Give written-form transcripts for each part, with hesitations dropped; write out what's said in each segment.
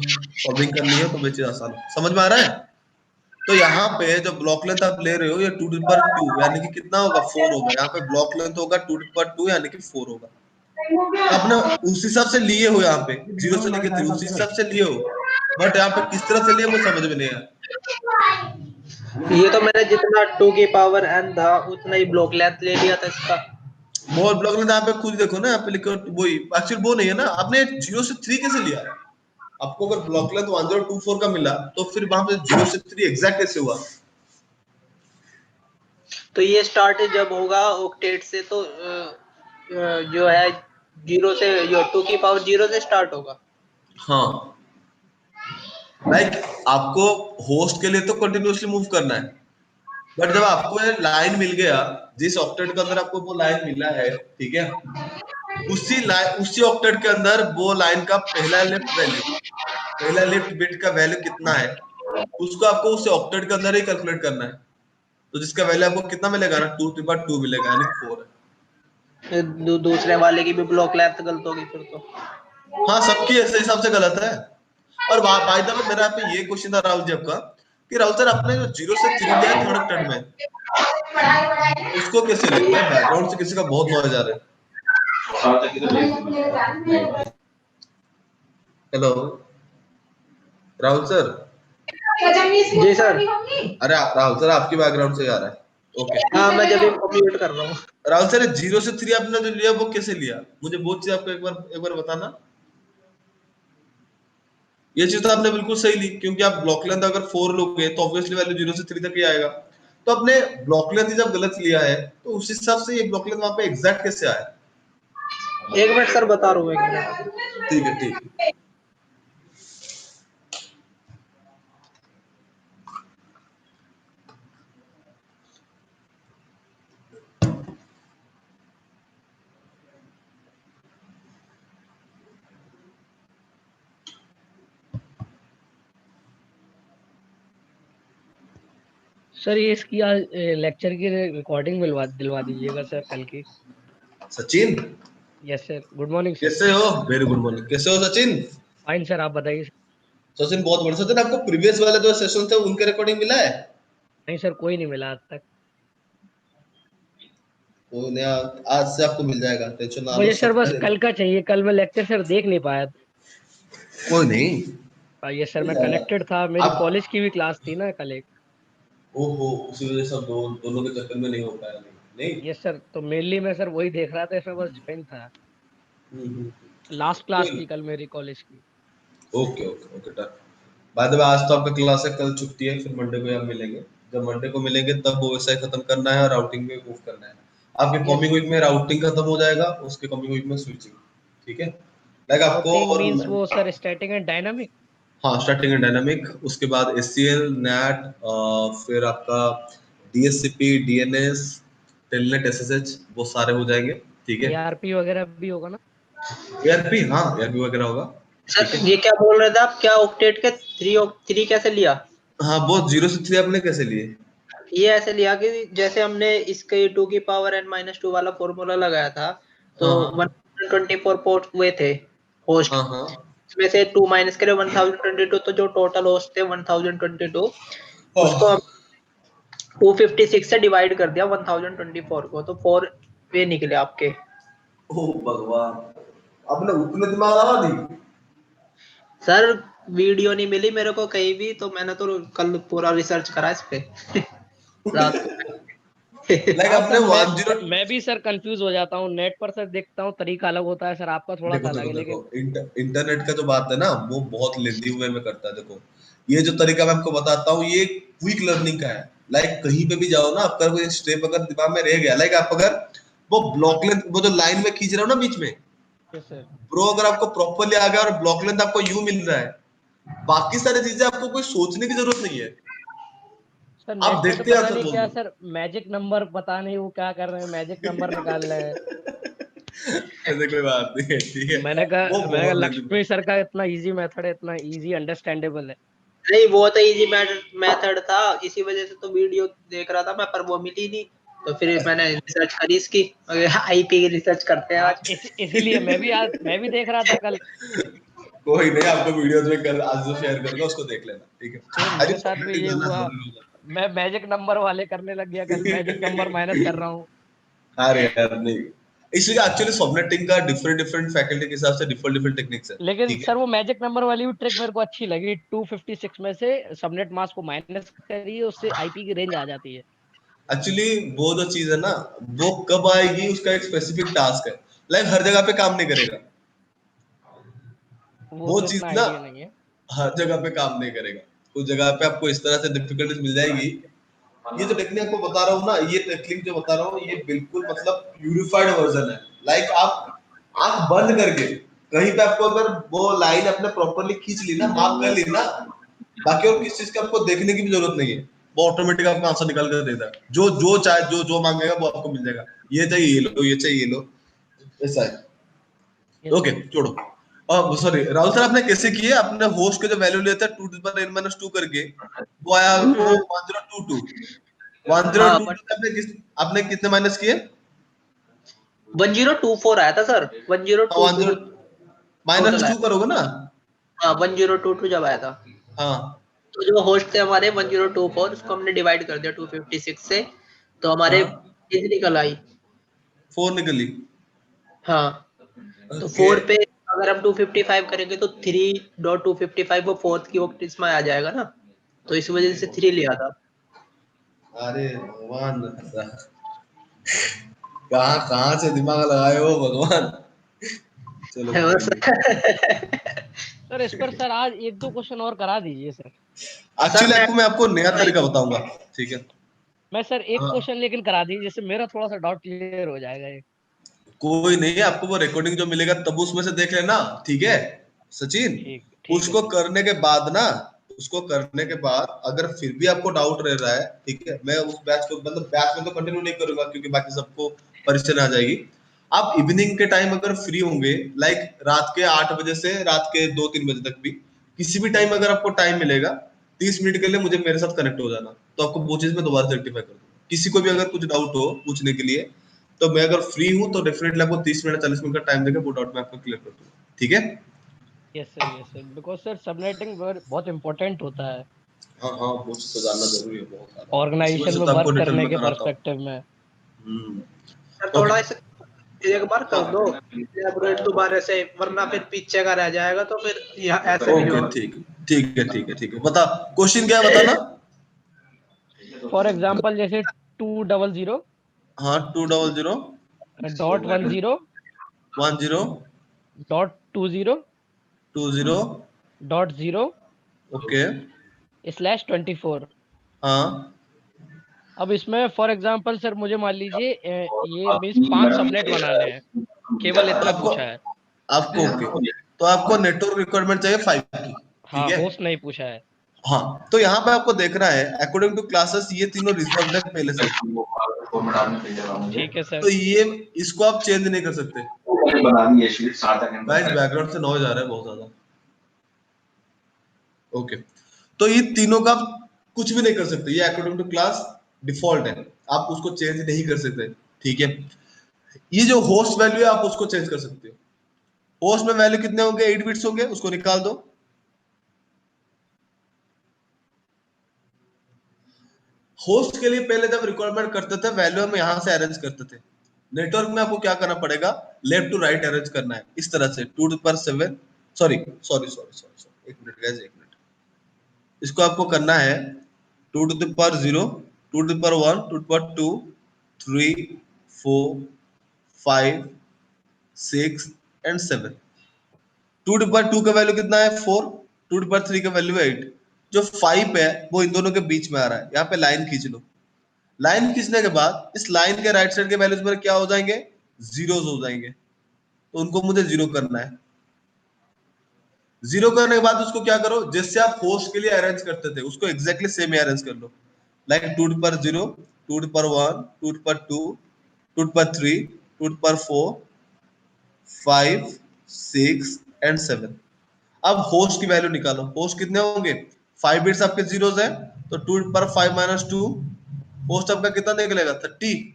Solving करनी है तो वो चीज आसान है। समझ में आ रहा है? तो यहाँ पे जो ब्लॉक लेंथ आप ले रहे हो ये 2 यानी कि कितना होगा 4 होगा। यहाँ पे ब्लॉक लेंथ होगा 2 यानी कि 4 होगा। तो आपने उस हिसाब से लिए हो, यहाँ पे 0 से लेके 3 उस हिसाब से लिए हो, बट यहाँ पे किस तरह से लिए वो समझ में नहीं आया। ये तो मैंने जितना 2 की पावर n था उतना ही ब्लॉक लेंथ ले लिया था इसका। वो ब्लॉक लेंथ यहाँ पे खुद देखो ना, यहाँ पे लिखो वही एक्चुअली वो नहीं है ना। आपने 0 से 3 कैसे लिया? आपको अगर ब्लॉक लेंथ 1024 का मिला तो फिर वहां पे 0 से 3 एग्जैक्ट कैसे हुआ? तो ये स्टार्ट जब होगा ऑक्टेट से तो जो है 0 से 2 की पावर 0 से स्टार्ट होगा। हाँ, लाइक आपको होस्ट के लिए तो कंटिन्यूअसली मूव करना है, बट जब आपको ये लाइन मिल गया, जिस ऑक्टेट के अंदर आपको वो लाइन मिला है, ठीक है, उसी ऑक्टेट के अंदर वो लाइन का पहला लेफ्ट बिट का वैल्यू कितना है, उसको आपको उस ऑक्टेट के अंदर ही कैलकुलेट करना है। तो जिसका वैल्यू आपको कितना मिलेगा ना, 2 मिलेगा, यानी 4 है। दूसरे वाले की भी ब्लॉक लेंथ गलत होगी फिर तो। हाँ, सबकी ऐसे हिसाब से गलत है। और बाय द वे मेरा यहाँ पे ये क्वेश्चन था राहुल जी आपका, कि राहुल सर आपने जो 0 से 3 लिया है थर्ड ऑक्टेट में, उसको कैसे लिया? भाई बैकग्राउंड से किसी का बहुत नॉइज आ रहा है। Hello Rahul sir. जी सर। अरे राहुल सर आपकी बैकग्राउंड से आ रहा है। ओके हाँ, मैं जब म्यूट कर रहा हूँ। राहुल सर 0 से 3 आपने जो लिया वो कैसे लिया? मुझे वो चीज आपको एक बार बताना। ये चीज तो आपने बिल्कुल सही ली, क्योंकि आप ब्लॉक लेंथ अगर 4 लोगे तो ऑब्वियसली वैल्यू 0 से 3 तक ही आएगा। तो आपने ब्लॉक लेंथ जब गलत लिया है तो उस हिसाब से ये ब्लॉक लेंथ वहां पे एग्जैक्ट कैसे आया? 1 मिनट सर बता रहा हूँ 1 मिनट। ठीक है, ठीक है। सर ये इसकी आज लेक्चर की रिकॉर्डिंग दिलवा दीजिएगा सर कल की। Sachin, yes sir, good morning sir. कैसे हो? Very good morning. कैसे हो सचिन? फाइन सर, आप बताइए। सचिन बहुत बढ़िया। सचिन आपको प्रीवियस वाले जो सेशन थे उनके रिकॉर्डिंग मिला है? नहीं सर, कोई नहीं मिला आज तक। तो नया आज से आपको मिल जाएगा, टेंशन ना लो, मुझे सर सब बस पहले। कल का चाहिए, कल मैं लेक्चर सर देख नहीं पाया। कोई नहीं, ये सर मिल मैं जाएगा। कनेक्टेड था, मेरी आप कॉलेज की भी क्लास थी ना कल एक। ओहो, उसी वजह से दोनों के चक्कर में नहीं हो पाया। नहीं यस सर, तो मेनली मैं सर वही देख रहा था, इसमें बस ज्वाइन था। हम्म, लास्ट क्लास कोई थी कल मेरी कॉलेज की। Okay okay okay done. By the way आज तो आपका क्लास है, कल छुट्टी है, फिर मंडे को आप मिलेंगे। जब मंडे को मिलेंगे तब वो वैसा खत्म करना है और राउटिंग में मूव करना है। आपके यस कमिंग वीक में राउटिंग खत्म हो जाएगा, उसके कमिंग वीक में स्विचिंग। ठीक है, लाइक आपको राउटिंग और मींस वो सर स्टैटिक एंड डायनामिक। हाँ, स्टार्टिंग एंड डायनामिक, उसके बाद एससीएल नैट, फिर आपका डीएससीपी डीएनएस टेलनेट एसएसएच, वो सारे हो जाएंगे। ठीक है, एआरपी वगैरह भी होगा ना? एआरपी, हाँ एआरपी वगैरह होगा। ठीक सर है, ये क्या बोल रहे थे आप, क्या ऑक्टेट के 3 कैसे लिया? हाँ वो 0 से 3 आपने कैसे लिए? ये ऐसे लिया कि जैसे हमने इसके 2 की पावर n-2 वाला फॉर्मूला लगाया था, तो हाँ हाँ 124 पोर्ट हुए थे होस्ट। हाँ हाँ इसमें से 2 माइनस करे 1022, तो जो टोटल होस्ट थे 1022, उसको हाँ। हम 256 से डिवाइड कर दिया 1024 को, तो 4 वे निकले आपके। ओ भगवान, आपने उतने दिमाग लगा दी? सर वीडियो नहीं मिली मेरे को कहीं भी, तो मैंने तो कल पूरा रिसर्च करा इस पे रात को। लाइक हाँ आपने सर, मैं 10 मैं भी सर कंफ्यूज हो जाता हूँ, नेट पर सर देखता हूँ तरीका अलग होता है सर, आपका थोड़ा सा देखो अलग देखो है देखो लेकिन। इंटरनेट का जो बात है ना वो बहुत लेंदी वे में करता है। देखो ये जो तरीका मैं आपको बताता हूँ ये क्विक लर्निंग का है। लाइक कहीं पे भी जाओ ना, आपका कोई स्टेप अगर दिमाग में रह गया, लाइक आप अगर वो ब्लॉक लेंथ वो जो लाइन में खींच रहे हो ना बीच में, यस सर। ब्रो अगर आपको प्रॉपरली आ गया और ब्लॉक लेंथ आपको यू मिल रहा है, बाकी सारी चीजें आपको कोई सोचने की जरूरत नहीं है, सर आप नेट पे तो देखते पता आंसर नहीं बोल क्या दो। सर, मैजिक नंबर पता नहीं वो क्या कर रहे हैं, मैजिक नंबर निकाल रहे हैं। ऐसे कोई बात नहीं है, ठीक है। वो मैंने कहा बहुत लेंदी। लक्ष्मी सर का इतना इजी मेथड है, इतना इजी अंडरस्टैंडेबल है। नहीं, वो तो इजी मेथड था, इसी वजह से तो वीडियो देख रहा था मैं, पर वो मिली नहीं। तो फिर मैंने रिसर्च करी इसकी, आईपी की रिसर्च करते हैं हाँ आज। इसीलिए मैं भी देख रहा था कल। कोई नहीं, आपको वीडियोस में कर आज जो शेयर करूंगा उसको देख लेना, ठीक है। सेम अरे मेरे साथ भी ये करना हुआ। जरूरी होगा। मैं मैजिक नंबर वाले करने लग गया, कल मैजिक नंबर माइनस कर रहा हूँ। अरे यार नहीं, इसलिए एक्चुअली सबनेटिंग का डिफरेंट डिफरेंट फैकल्टी के हिसाब से डिफरेंट डिफरेंट टेक्निक्स है, लेकिन ठीक है। सर वो मैजिक नंबर वाली भी ट्रिक मेरे को अच्छी लगी। 256 में से सबनेट मास्क को माइनस करिए, उससे आईपी की रेंज आ जाती है। एक्चुअली वो जो चीज है ना, वो कब आएगी उसका एक स्पेसिफिक टास्क है, लाइक हर जगह पे काम नहीं करेगा वो वो तो चीज इतना ना, आइडिया नहीं है। हर जगह पे काम नहीं करेगा। कुछ जगह पे आपको इस तरह से डिफिकल्टीज मिल जाएगी। ये जो टेक्निक आपको बता रहा हूँ ना, ये टेक्निक जो बता रहा हूँ, ये बिल्कुल मतलब प्यूरिफाइड वर्जन है। लाइक आप आंख बंद करके कहीं पे आपको अगर वो लाइन अपने प्रॉपरली खींच ली ना, मार्क कर ली ना, बाकी और किस चीज का आपको देखने की भी जरूरत नहीं है, वो ऑटोमेटिक आपका आंसर निकाल कर देता है। जो जो चाहे जो जो मांगेगा वो आपको मिल जाएगा। ये चाहिए ये लो, ये चाहिए ये लो, ऐसा है। Yes okay sir. छोड़ो। सॉरी राहुल सर, आपने कैसे किए? आपने होस्ट के जो वैल्यू लेता है 2 n-2 करके, वो आया आपको 1022। हाँ 1022 आपने कितने माइनस किए? 1024 आया था सर, 1022 10 माइनस टोटल आया। 2 करोगे ना? हाँ 1022 जब आया था, हाँ तो जो होस्ट थे हमारे 1024, उसको हमने डिवाइड कर दिया 256 से, तो हमारे हाँ, चीज निकल आई। 4 निकली। हाँ, तो ओके। 4 पे अगर हम 255 करेंगे तो 3.255 वो फोर्थ की वो इसमें आ जाएगा ना, तो इस वजह से 3 लिया था। अरे भगवान, कहाँ कहाँ से दिमाग लगाए हो भगवान। चलो और कोई नहीं। सर सर इस पर सर आज एक दो क्वेश्चन और करा दीजिए सर। एक्चुअली मैं आपको मैं आपको नया तरीका बताऊंगा, ठीक है। मैं सर एक हाँ, क्वेश्चन लेकिन करा दीजिए, जिससे मेरा थोड़ा सा डाउट क्लियर हो जाएगा ये। कोई नहीं, आपको वो रिकॉर्डिंग जो मिलेगा तब उसमें से देख लेना, ठीक है सचिन। ठीक है उसको सर। करने के बाद ना, उसको करने के बाद अगर फिर भी आपको डाउट रह रहा है, ठीक है, मैं उस बैच को मतलब बैच में तो कंटिन्यू नहीं करूंगा क्योंकि बाकी सबको परेशानी आ जाएगी। आप इवनिंग के टाइम अगर फ्री होंगे, लाइक रात के 8 बजे से रात के 2-3 बजे तक भी, किसी भी टाइम अगर आपको टाइम मिलेगा, 30 मिनट के लिए मुझे मेरे साथ कनेक्ट हो जाना, तो आपको वो चीज में दोबारा रेक्टिफाई कर दूंगा। किसी को भी अगर कुछ डाउट हो पूछने के लिए, तो मैं अगर फ्री हूँ तो डेफिनेटली आपको 30 मिनट 40 मिनट का टाइम देकर वो डाउट मैं आपको क्लियर कर दूंगा, ठीक है। Yes sir, because sir subnetting बहुत इंपॉर्टेंट होता है हाँ हाँ, वो चीज तो जानना जरूरी है बहुत ज्यादा, इसी वजह ऑर्गेनाइजेशन से में तो आपको वर्क डिटेल करने में के कराता हूँ। पर्सपेक्टिव में। ओके। थोड़ा इसे एक बार कर हाँ दो elaborate दोबारा से, वरना फिर पीछे का रह जाएगा, तो फिर यहाँ ऐसे नहीं ओके, होगा। ठीक ठीक है ठीक है ठीक है, बता क्वेश्चन क्या है बताना। फॉर एग्जाम्पल जैसे 200 हाँ, 200 .10 10 .20 20। .0 ओके। /24। हाँ, अब इसमें फॉर एग्जाम्पल सर मुझे मान लीजिए ये मीन्स 5 सबनेट बनाने हैं, केवल इतना आपको पूछा है। आपको ओके, तो आपको नेटवर्क रिक्वायरमेंट चाहिए 5 की, ठीक हाँ, है। होस्ट नहीं पूछा है। हाँ, तो यहाँ पे आपको देखना है अकॉर्डिंग टू क्लासेस ये तीनों रिजर्व्ड है पहले से, ठीक है सर। तो ये इसको आप चेंज नहीं कर सकते। गाइस बैकग्राउंड से नॉइज आ रहा है बहुत ज्यादा। ओके, तो ये तीनों का आप कुछ भी नहीं कर सकते, ये अकॉर्डिंग टू क्लास डिफॉल्ट है, आप उसको चेंज नहीं कर सकते, ठीक है। ये जो होस्ट वैल्यू है आप उसको चेंज कर सकते हो। होस्ट में वैल्यू कितने होंगे? 8 बिट्स होंगे, उसको निकाल दो। होस्ट के लिए पहले जब रिक्वायरमेंट करते थे वैल्यू हम यहाँ से अरेंज करते थे। नेटवर्क में आपको क्या करना पड़ेगा? लेफ्ट टू राइट अरेंज करना है इस तरह से, 2 to the power 7, sorry sorry sorry sorry, एक मिनट गाइस, एक मिनट। इसको आपको करना है 2 to the power 0, 2 to the power 1, 2 to the power 2, 3, 4, 5, 6 and 7। 2 to the power 2 का वैल्यू कितना है? 4। 2 to the power 3 का वैल्यू है 8। जो 5 है वो इन दोनों के बीच में आ रहा है, यहाँ पे लाइन खींच लो। लाइन खींचने के बाद इस लाइन के राइट साइड के वैल्यूज पर क्या हो जाएंगे? जीरोस हो जाएंगे, तो उनको मुझे जीरो करना है। जीरो करने के बाद उसको क्या करो, जैसे आप होस्ट के लिए अरेंज करते थे उसको एग्जैक्टली सेम ही अरेंज कर लो। Like 2 to the power 0, 2 to the power 1, 2 to the power 2, 2 to the power 3, 2 to the power 4, 5, 6 and 7। अब होस्ट की वैल्यू निकालो, होस्ट कितने होंगे? 5 बिट्स आपके जीरोस है, तो 2 to the power 5 - 2, होस्ट आपका कितना निकलेगा? 30।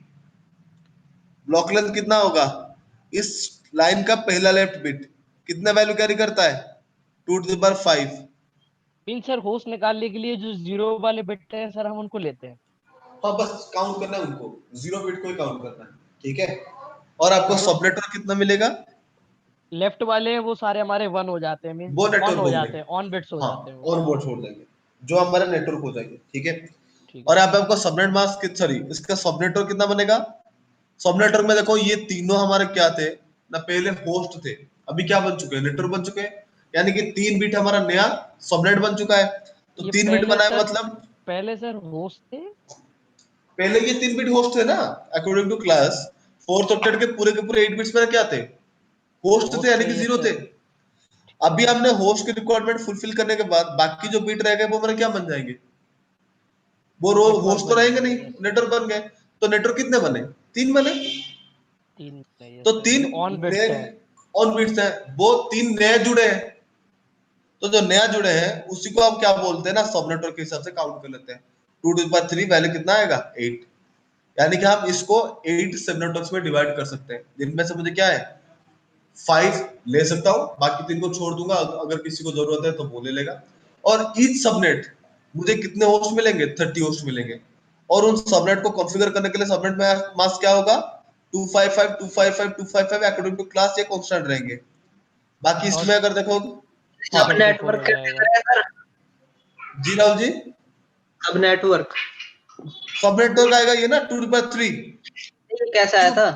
ब्लॉक लेंथ कितना होगा? इस लाइन का पहला लेफ्ट बिट कितना वैल्यू कैरी करता है? 2 to the power 5। Mean sir host निकालने के लिए जो जीरो वाले बिट हैं सर हम उनको लेते हैं। हाँ बस काउंट करना है उनको, 0 बिट को ही काउंट करना है, ठीक है। और आपको सबनेटर कितना मिलेगा? लेफ्ट वाले हैं वो सारे हमारे 1 हो जाते हैं, मीन वो ऑन नेटवर्क हो होंगे, जाते हैं, ऑन बिट्स हो हाँ, जाते हैं वो। और वो छोड़ देंगे जो हमारा नेटवर्क हो जाएंगे, ठीक है। ठीक और है। यहाँ पे आपका सबनेट मास्क सॉरी इसका सबनेटवर्क कितना बनेगा? सबनेटवर्क में देखो ये तीनों हमारे क्या थे ना, पहले होस्ट थे, अभी क्या बन चुके हैं? नेटवर्क बन चुके हैं, यानी कि 3 बिट हमारा नया सबनेट बन चुका है। तो ये 3 बिट पहले बना है सर, मतलब पहले सर होस्ट थे। पहले ये 3 बिट होस्ट थे ना, according to class. Fourth octet के पूरे 8 बिट्स में क्या थे? होस्ट थे, होस्ट यानी थे कि ये 0 थे। सर। अभी हमने होस्ट की रिक्वायरमेंट फुलफिल करने के बाद बाकी जो बिट रह गए वो हमारे क्या बन जाएंगे? वो रो नेटवर्क होस्ट तो बन रहेंगे जाएंगे, नहीं, यस सर। नेटवर्क बन गए। तो नेटवर्क कितने बने? 3 बने। 3 है, यस तो सर, 3 जो ऑन नए बिट्स हैं। ऑन बिट्स हैं, वो 3 नए जुड़े हैं। तो जो नया जुड़े हैं उसी को हम क्या बोलते हैं ना, सब नेटवर्क के हिसाब से काउंट कर लेते हैं। 2 टू द पावर 3 वैल्यू कितना आएगा? 8। यानी कि हम इसको 8 सब नेटवर्क्स में डिवाइड कर सकते हैं, जिनमें से मुझे क्या है 5 ले सकता हूँ, बाकी 3 को छोड़ दूंगा, अगर किसी को जरूरत है तो वो ले लेगा। और ईच सबनेट मुझे कितने होस्ट मिलेंगे? 30 होस्ट मिलेंगे। और उन सबनेट को कॉन्फ़िगर करने के लिए सबनेट में मास्क क्या होगा? 255 255 255 अकॉर्डिंग टू क्लास, ये कांस्टेंट रहेंगे। बाकी और इसमें अगर देखो, हाँ, सब 254 हो नेटवर्क कैसे जाएगा। करें सर? जी राहुल जी, सब नेटवर्क सब नेटवर्क आएगा ये ना 2 टू पावर 3। ये कैसे आया था?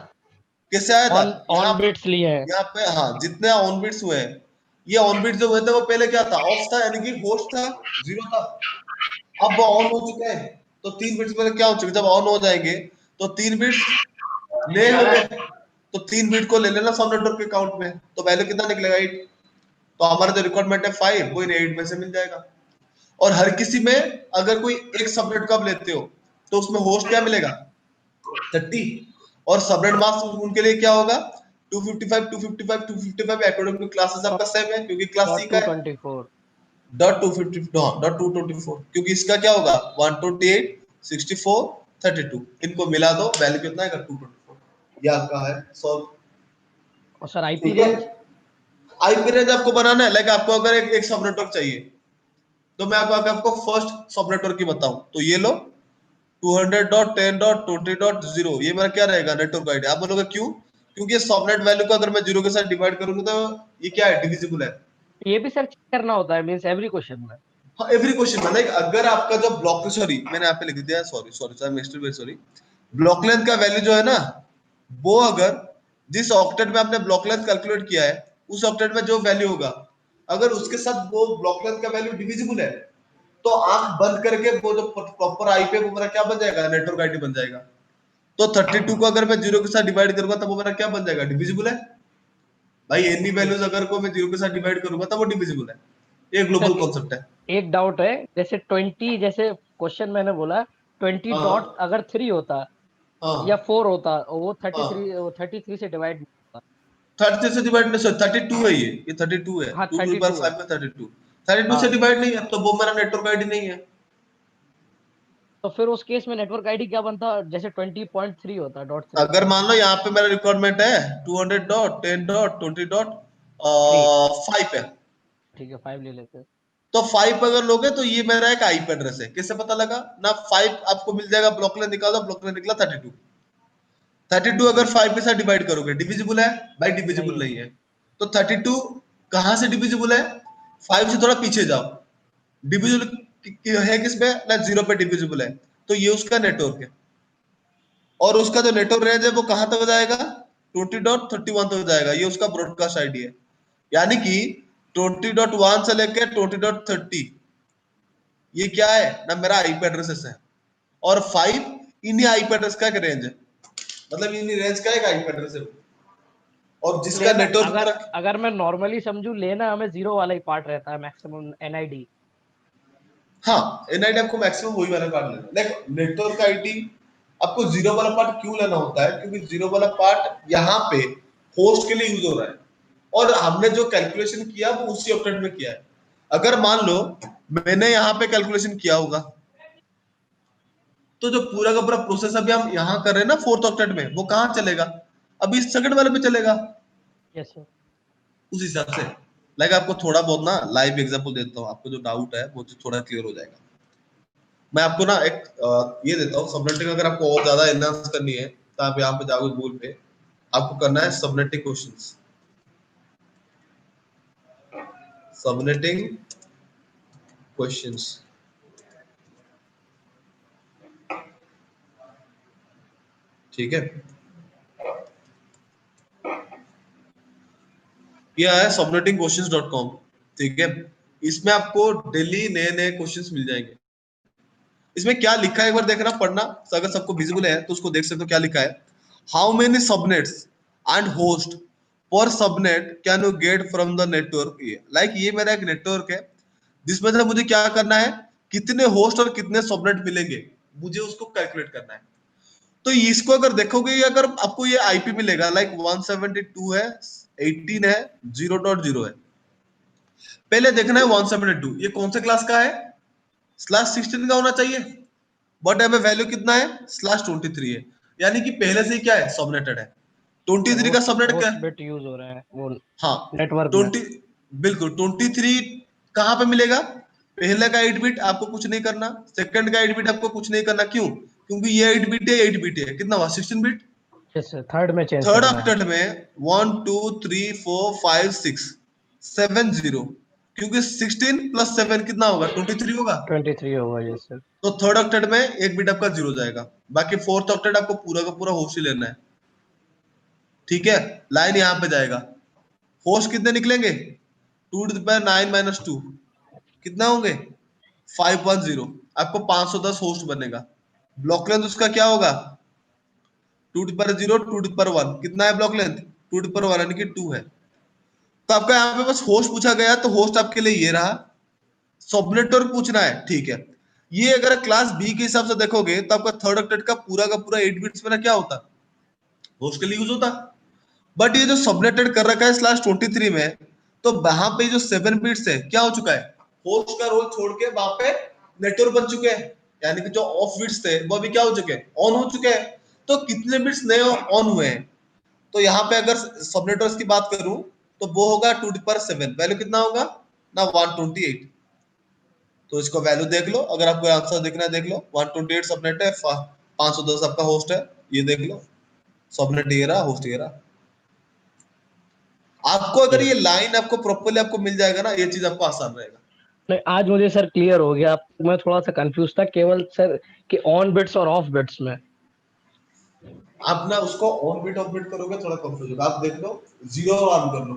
कैसे आया था? ऑन ऑन बिट्स लिए हैं। यहाँ पे हाँ, जितने ऑन बिट्स हुए हैं, ये ऑन बिट्स जो हुए थे वो पहले क्या था? ऑफ था, यानी कि होस्ट था, 0 था। अब वो ऑन हो चुके हैं, तो 3 बिट्स में क्या हो चुके? जब ऑन हो जाएंगे तो 3 बिट्स नए हो गए। तो 3 बिट को ले लेना सब नेटवर्क के काउंट में, तो वैल्यू कितना निकलेगा? 8। तो हमारा जो रिक्वायरमेंट है 5, वो इन 8 में से मिल जाएगा। और हर किसी में अगर कोई एक सबनेट को आप लेते हो तो उसमें होस्ट क्या मिलेगा? 30। और सबनेट मास्क उनके लिए क्या होगा? 255 255 255 अकॉर्डिंग टू क्लासेस आपका सेम है, क्योंकि क्लास सी डॉट का टू है। ट्वेंटी फोर डॉट 250 डॉट 224, क्योंकि इसका क्या होगा? 128 64 32, इनको मिला दो, वैल्यू कितना आएगा? 224। ये आपका है सॉल्व, और सर आईपी ठीक है। रेंज। आईपी रेंज आपको बनाना है, लाइक आपको अगर एक सब नेटवर्क चाहिए, तो मैं आपको फर्स्ट सब नेटवर्क की बताऊं तो ये लो, 200.10.20.0, ये मेरा क्या रहेगा? Network ID. आप बोलोगे क्यों? क्योंकि ये सबनेट वैल्यू को अगर मैं 0 के साथ डिवाइड करूंगा तो ये क्या है? डिविजिबल है। ये भी सर चेक करना होता है, मीन्स एवरी क्वेश्चन में। हाँ, एवरी क्वेश्चन में, लाइक अगर आपका जो ब्लॉक, सॉरी मैंने यहाँ पे लिख दिया, sorry sorry sir, mister very sorry. Block length का वैल्यू जो है ना, वो अगर जिस ऑक्टेट में आपने ब्लॉक लेंथ कैलकुलेट किया है, उस ऑक्टेट में जो वैल्यू होगा, अगर उसके साथ वो ब्लॉक लेंथ का वैल्यू डिविजिबल है, तो आंख बंद करके वो जो प्रॉपर आईपी है वो मेरा क्या बन जाएगा? नेटवर्क आईडी बन जाएगा। तो 32 को अगर मैं 0 के साथ डिवाइड करूंगा तब वो मेरा क्या बन जाएगा? डिविजिबल है। भाई एनी ओके। वैल्यूज अगर को मैं 0 के साथ डिवाइड करूंगा तब वो डिविजिबल है। ये सर ग्लोबल कॉन्सेप्ट है। एक डाउट है, जैसे 20, जैसे क्वेश्चन मैंने बोला 20 डॉट हाँ अगर 3 होता या हाँ 4 होता, वो हाँ, 33 से डिवाइड नहीं होता। 30 से डिवाइड नहीं, सर 32 है ये 32 है, हाँ 2 टू द पावर 32 है। 5 में 32, 32 से हाँ, डिवाइड नहीं है, तो वो मेरा नेटवर्क आईडी नहीं है। तो फिर उस केस में नेटवर्क आईडी क्या बनता? जैसे 20.3 होता, .3 अगर मान लो यहाँ पे मेरा रिक्वायरमेंट है 200.10.20. थ्री 5 है, ठीक है, 5 ले लेते हैं। तो 5 अगर लोगे तो ये मेरा एक आईपी एड्रेस है। कैसे पता लगा ना? 5 आपको मिल जाएगा, ब्लॉक लेंथ निकालो, ब्लॉक लेंथ निकला 32। 32 अगर 5 के साथ डिवाइड करोगे, डिविजिबल है? भाई नहीं डिविजिबल है। नहीं है। तो 32 कहां से डिविजिबल है? 5 से थोड़ा पीछे जाओ, डिविजिबल है किसमें ना? 0 पे डिविजिबल है। तो ये उसका नेटवर्क है, और उसका जो नेटवर्क रेंज है वो कहां तक जाएगा? 20.31 तक जाएगा। ये उसका ब्रॉडकास्ट आईडी है, यानी कि 20.1 से लेकर 20.30, ये क्या है ना? मेरा आईपी एड्रेसेस है। और 5 इन्हीं आईपी एड्रेस का एक रेंज है, मतलब इन्हीं रेंज का एक आईपी एड्रेस है। और जिसका लेना नेटवर्क अगर मेरा, अगर मैं नॉर्मली समझू, लेना हमें जीरो वाला ही पार्ट रहता है मैक्सिमम एनआईडी। हाँ, एनआईडी आपको मैक्सिमम वही वाला पार्ट लेना है। देखो नेटवर्क आईडी आपको 0 वाला पार्ट क्यों लेना होता है? क्योंकि 0 वाला पार्ट यहाँ पे होस्ट के लिए यूज हो रहा है, और हमने जो कैलकुलेशन किया वो उसी ऑक्टेट में किया है। अगर मान लो मैंने यहाँ पे कैलकुलेशन किया होगा, तो जो पूरा का पूरा प्रोसेस अभी हम यहाँ कर रहे हैं ना फोर्थ ऑक्टेट में, वो कहाँ चलेगा? अभी इस सेकंड वाले पे चलेगा, यस सर। उस हिसाब से। लाइक आपको थोड़ा बहुत ना लाइव एग्जांपल देता हूँ, आपको जो डाउट है वो थोड़ा क्लियर हो जाएगा। मैं आपको ना एक ये देता हूँ, सबनेटिंग अगर आपको और ज्यादा एनहांस करनी है तो आप यहाँ पे जाओगे गूगल पे, आपको करना है सबनेटिंग क्वेश्चंस, सबनेटिंग क्वेश्चंस, ठीक है। यह है subnettingquestions.com, ठीक है। इसमें आपको डेली नए नए क्वेश्चंस मिल जाएंगे। इसमें क्या लिखा है एक बार देखना, पढ़ना, अगर सबको विजिबल है तो उसको देख सकते हो क्या लिखा है। How many subnets and host per subnet can you get from the network. Like ये मेरा एक नेटवर्क है जिसमें से मुझे क्या करना है, कितने होस्ट और कितने सबनेट मिलेंगे, मुझे उसको कैलकुलेट करना है। तो इसको अगर देखोगे, ये अगर आपको ये आईपी मिलेगा लाइक 172 है, 18 है, 0.0 है। पहले देखना है 172 ये कौन से क्लास का है, /16 का होना चाहिए, बट हमें वैल्यू कितना है, /23 है, यानी कि पहले से ही क्या है, सबनेटेड है। 23 का सबनेट क्या होस्ट है, बिट यूज हो रहे हैं वो हाँ नेटवर्क में। 20, बिल्कुल 23 कहाँ पे मिलेगा, पहले का 8 बिट आपको कुछ नहीं करना, सेकंड का 8 बिट आपको कुछ नहीं करना, क्यों, क्योंकि ये 8 बिट है, 8 बिट है, कितना हुआ 16 बिट। यस सर, थर्ड में चेंज थर्ड करना है। ऑक्टेट में 1 2 3 4 5 6 7 0, क्योंकि 16 + 7 कितना होगा, 23 होगा। 23 होगा, यस सर। तो थर्ड ऑक्टेट में एक बिट आपका 0 जाएगा, बाकी फोर्थ ऑक्टेट आपको पूरा का पूरा होस्ट ही लेना है, ठीक है। लाइन यहाँ पे जाएगा, होस्ट कितने निकलेंगे, 2⁹ कितना होंगे, 510, आपको 510 होस्ट बनेगा। ब्लॉक लेंथ उसका क्या होगा, 2⁻0 2⁻1, कितना है ब्लॉक लेंथ, 2⁻1 यानी कि 2 है। तो आपका यहाँ पे बस होस्ट पूछा गया, तो होस्ट आपके लिए ये रहा, सबनेटवर्क पूछना है, ठीक है। ये अगर क्लास बी के हिसाब से देखोगे तो आपका थर्ड ऑक्टेट का पूरा 8 बिट्स में ना क्या होता, होस्ट के लिए यूज होता। बट ये जो सबनेटेड कर रखा है /23 में, तो वहां पे जो 7 बिट्स है क्या हो चुका है, होस्ट का रोल छोड़ के वहां पे नेटवर्क बन चुके हैं, यानी कि जो ऑफ बिट्स थे वो अभी क्या हो चुके हैं, ऑन हो चुके हैं। तो कितने बिट्स नए ऑन हुए हैं, तो यहाँ पे अगर सबनेटवर्स की बात करूं तो वो होगा 2⁻7, वैल्यू कितना होगा ना 128। तो इसको वैल्यू देख लो, अगर आपको आंसर देखना है देख लो, 128 सबनेट है, 510 आपका होस्ट है, ये देख लो, सबनेट ये रहा, होस्ट ये रहा। आपको अगर ये लाइन आपको प्रॉपर्ली आपको मिल जाएगा ना, ये चीज आपको आसान रहेगा। नहीं, आज मुझे सर क्लियर हो गया। मैं थोड़ा सा कंफ्यूज था केवल सर कि ऑन बिट्स और ऑफ बिट्स में। आप ना उसको ऑन बिट ऑफ बिट करोगे थोड़ा कंफ्यूज होगा, आप देख लो 0 ऑन कर लो,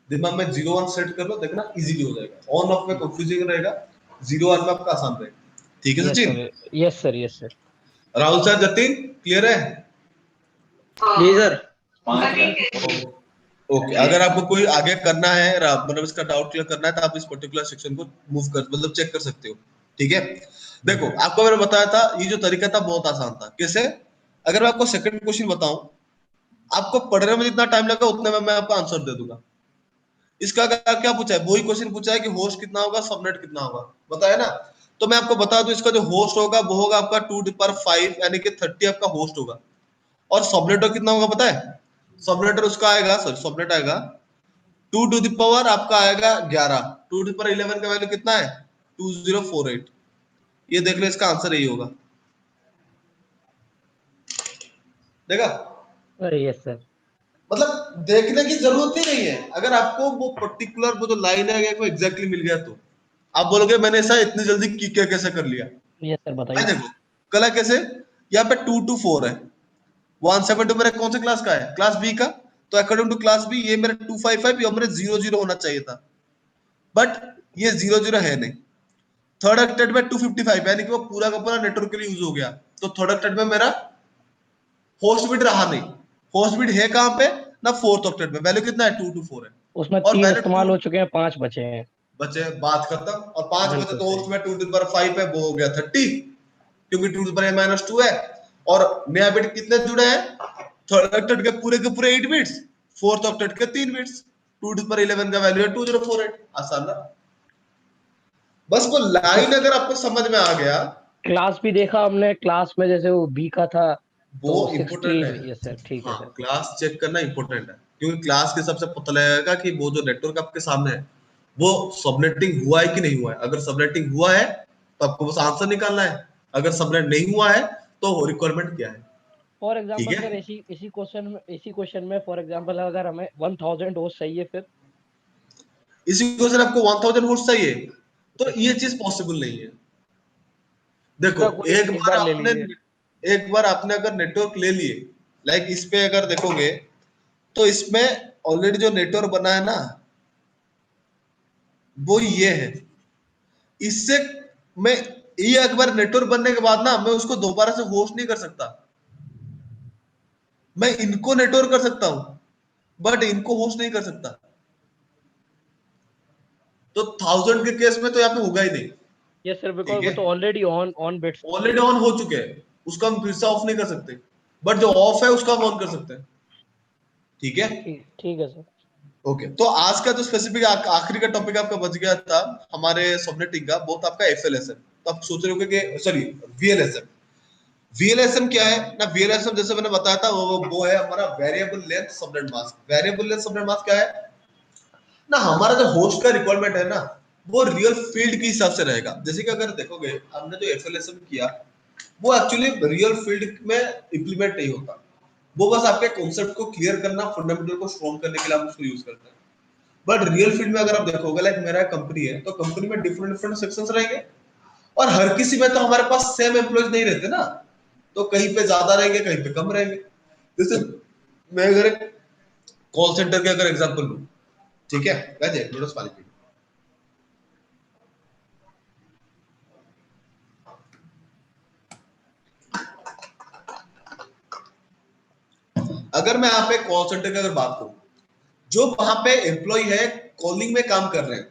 दिमाग में 0 1 सेट कर लो, देखना इजीली हो जाएगा। ऑन ऑफ में कंफ्यूजिंग रहेगा, 0 1 में आपका आसान रहेगा, ठीक है yes Sachin. Sir, yes sir, yes sir. Rahul sir, Jatin clear है, जी सर। ओके। अगर आपको कोई आगे करना है, मतलब इसका डाउट क्लियर करना है, तो आप इस पर्टिकुलर सेक्शन को मूव कर मतलब चेक कर सकते हो, ठीक है। देखो आपको मैंने बताया था ये जो तरीका था बहुत आसान था, कैसे, अगर मैं आपको सेकंड क्वेश्चन बताऊं, आपको पढ़ने में जितना टाइम लगा उतने में मैं आपको आंसर दे दूंगा। इसका अगर क्या पूछा है, वही क्वेश्चन पूछा है कि होस्ट कितना होगा, सबनेट कितना होगा, बताया ना। तो मैं आपको बता दूं, इसका जो होस्ट होगा वो होगा आपका 2⁵ यानी कि 30 आपका होस्ट होगा। और सबनेटर कितना होगा पता है, सबनेटर उसका आएगा, सॉरी सबनेट आएगा 2 आपका आएगा 11, 2⁻11 का वैल्यू कितना है 2048। ये देख लो, इसका आंसर यही होगा, देखा। Yes sir. मतलब देखने की जरूरत ही नहीं है, अगर आपको वो पर्टिकुलर वो जो लाइन है वो एग्जैक्टली मिल गया तो आप बोलोगे मैंने ऐसा इतनी जल्दी कैसे कर लिया। यस सर, भाई बताइए। देखो कला कैसे, यहाँ पे 2 to 4 है, 172 मेरा कौन से क्लास का है, क्लास बी का। तो अकॉर्डिंग टू क्लास बी ये मेरा 255, ये मेरे 00 होना चाहिए था, बट ये 00 है नहीं। थर्ड ऑक्टेट में 255 यानी कि वो पूरा का पूरा नेटवर्क के लिए यूज हो गया, तो थर्ड ऑक्टेट में मेरा होस्ट बिट रहा नहीं। होस्ट बिट है कहां पे ना, फोर्थ ऑक्टेट में, वैल्यू कितना है 2 to 4 है। उसमें और 3 वैल्यू 2 इस्तेमाल हो चुके हैं, 5 बचे हैं। बचे, बात खत्म। और 5 बचे बिल्कुल तो सही। होस्ट में 2⁵ है, वो हो गया 30, क्योंकि 2⁻2 है। और नया बिट कितने जुड़े हैं, थर्ड ऑक्टेट के पूरे 8 बिट्स, फोर्थ ऑक्टेट के 3 बिट्स, 2⁻11 का वैल्यू है 2048, आसान ना। बस वो लाइन अगर आपको समझ में आ गया, क्लास भी देखा हमने, क्लास में जैसे वो बी का था वो तो इम्पोर्टेंट है। 16। यस सर, ठीक है हाँ सर। क्लास चेक करना इम्पोर्टेंट है, क्योंकि क्लास के हिसाब से पता लगेगा कि वो जो नेटवर्क आपके सामने है वो सबनेटिंग हुआ है कि नहीं हुआ है। अगर सबनेटिंग हुआ है तो आपको बस आंसर निकालना है, अगर सबनेट नहीं हुआ है तो रिक्वायरमेंट क्या है। फॉर ठीक एग्जांपल है, सर इसी क्वेश्चन में फॉर एग्जांपल अगर हमें 1000 होस्ट चाहिए फिर। इसी क्वेश्चन आपको 1000 होस्ट चाहिए तो ये चीज पॉसिबल नहीं है। देखो, पूरा कोई एक बार ले लीजिए। एक बार आपने अगर नेटवर्क ले लिए, लाइक इस पे अगर देखोगे तो इसमें ऑलरेडी जो नेटवर्क बना है ना वो ये है। इससे मैं ये एक बार नेटवर्क बनने के बाद ना मैं उसको दोबारा से होस्ट नहीं कर सकता। मैं इनको नेटवर्क कर सकता हूं बट इनको होस्ट नहीं कर सकता। तो 1000 के केस में तो यहाँ पे होगा ही नहीं। यस सर, बिकॉज ठीक वो है, तो already on on bits. Already on हो चुके हैं, उसको हम फिर से ऑफ नहीं कर सकते, बट जो ऑफ है उसको हम ऑन कर सकते हैं। ठीक है, ठीक ठीक है सर। ओके। तो आज का जो स्पेसिफिक आखिरी का टॉपिक आपका बच गया था हमारे सबनेटिंग का, वो था आपका एफएलएसएम। तो आप सोच रहे होगे कि सॉरी, वीएलएसएम। वीएलएसएम क्या है ना, वीएलएसएम जैसे मैंने बताया था वो है हमारा variable length subnet mask. Variable length subnet mask क्या है ना, हमारा जो होस्ट का रिक्वायरमेंट है ना वो रियल फील्ड के हिसाब से रहेगा। जैसे कि अगर देखोगे हमने जो एफएलएसएम किया वो एक्चुअली रियल फील्ड में इंप्लीमेंट नहीं होता, वो बस आपके कॉन्सेप्ट को क्लियर करना, फंडामेंटल को स्ट्रॉन्ग करने के लिए हम उसको यूज करते हैं। बट रियल फील्ड में अगर आप देखोगे, लाइक मेरा कंपनी है तो कंपनी में डिफरेंट डिफरेंट सेक्शंस रहेंगे और हर किसी में तो हमारे पास सेम एम्प्लॉयज नहीं रहते ना, तो कहीं पे ज्यादा रहेंगे कहीं पे कम रहेंगे। जैसे मैं अगर कॉल सेंटर के अगर एग्जांपल लूं, ठीक है, वैसे नोटिस पानी पी। अगर मैं यहाँ पे कॉल सेंटर की अगर बात करूं, जो वहां पे एम्प्लॉय है कॉलिंग में काम कर रहे हैं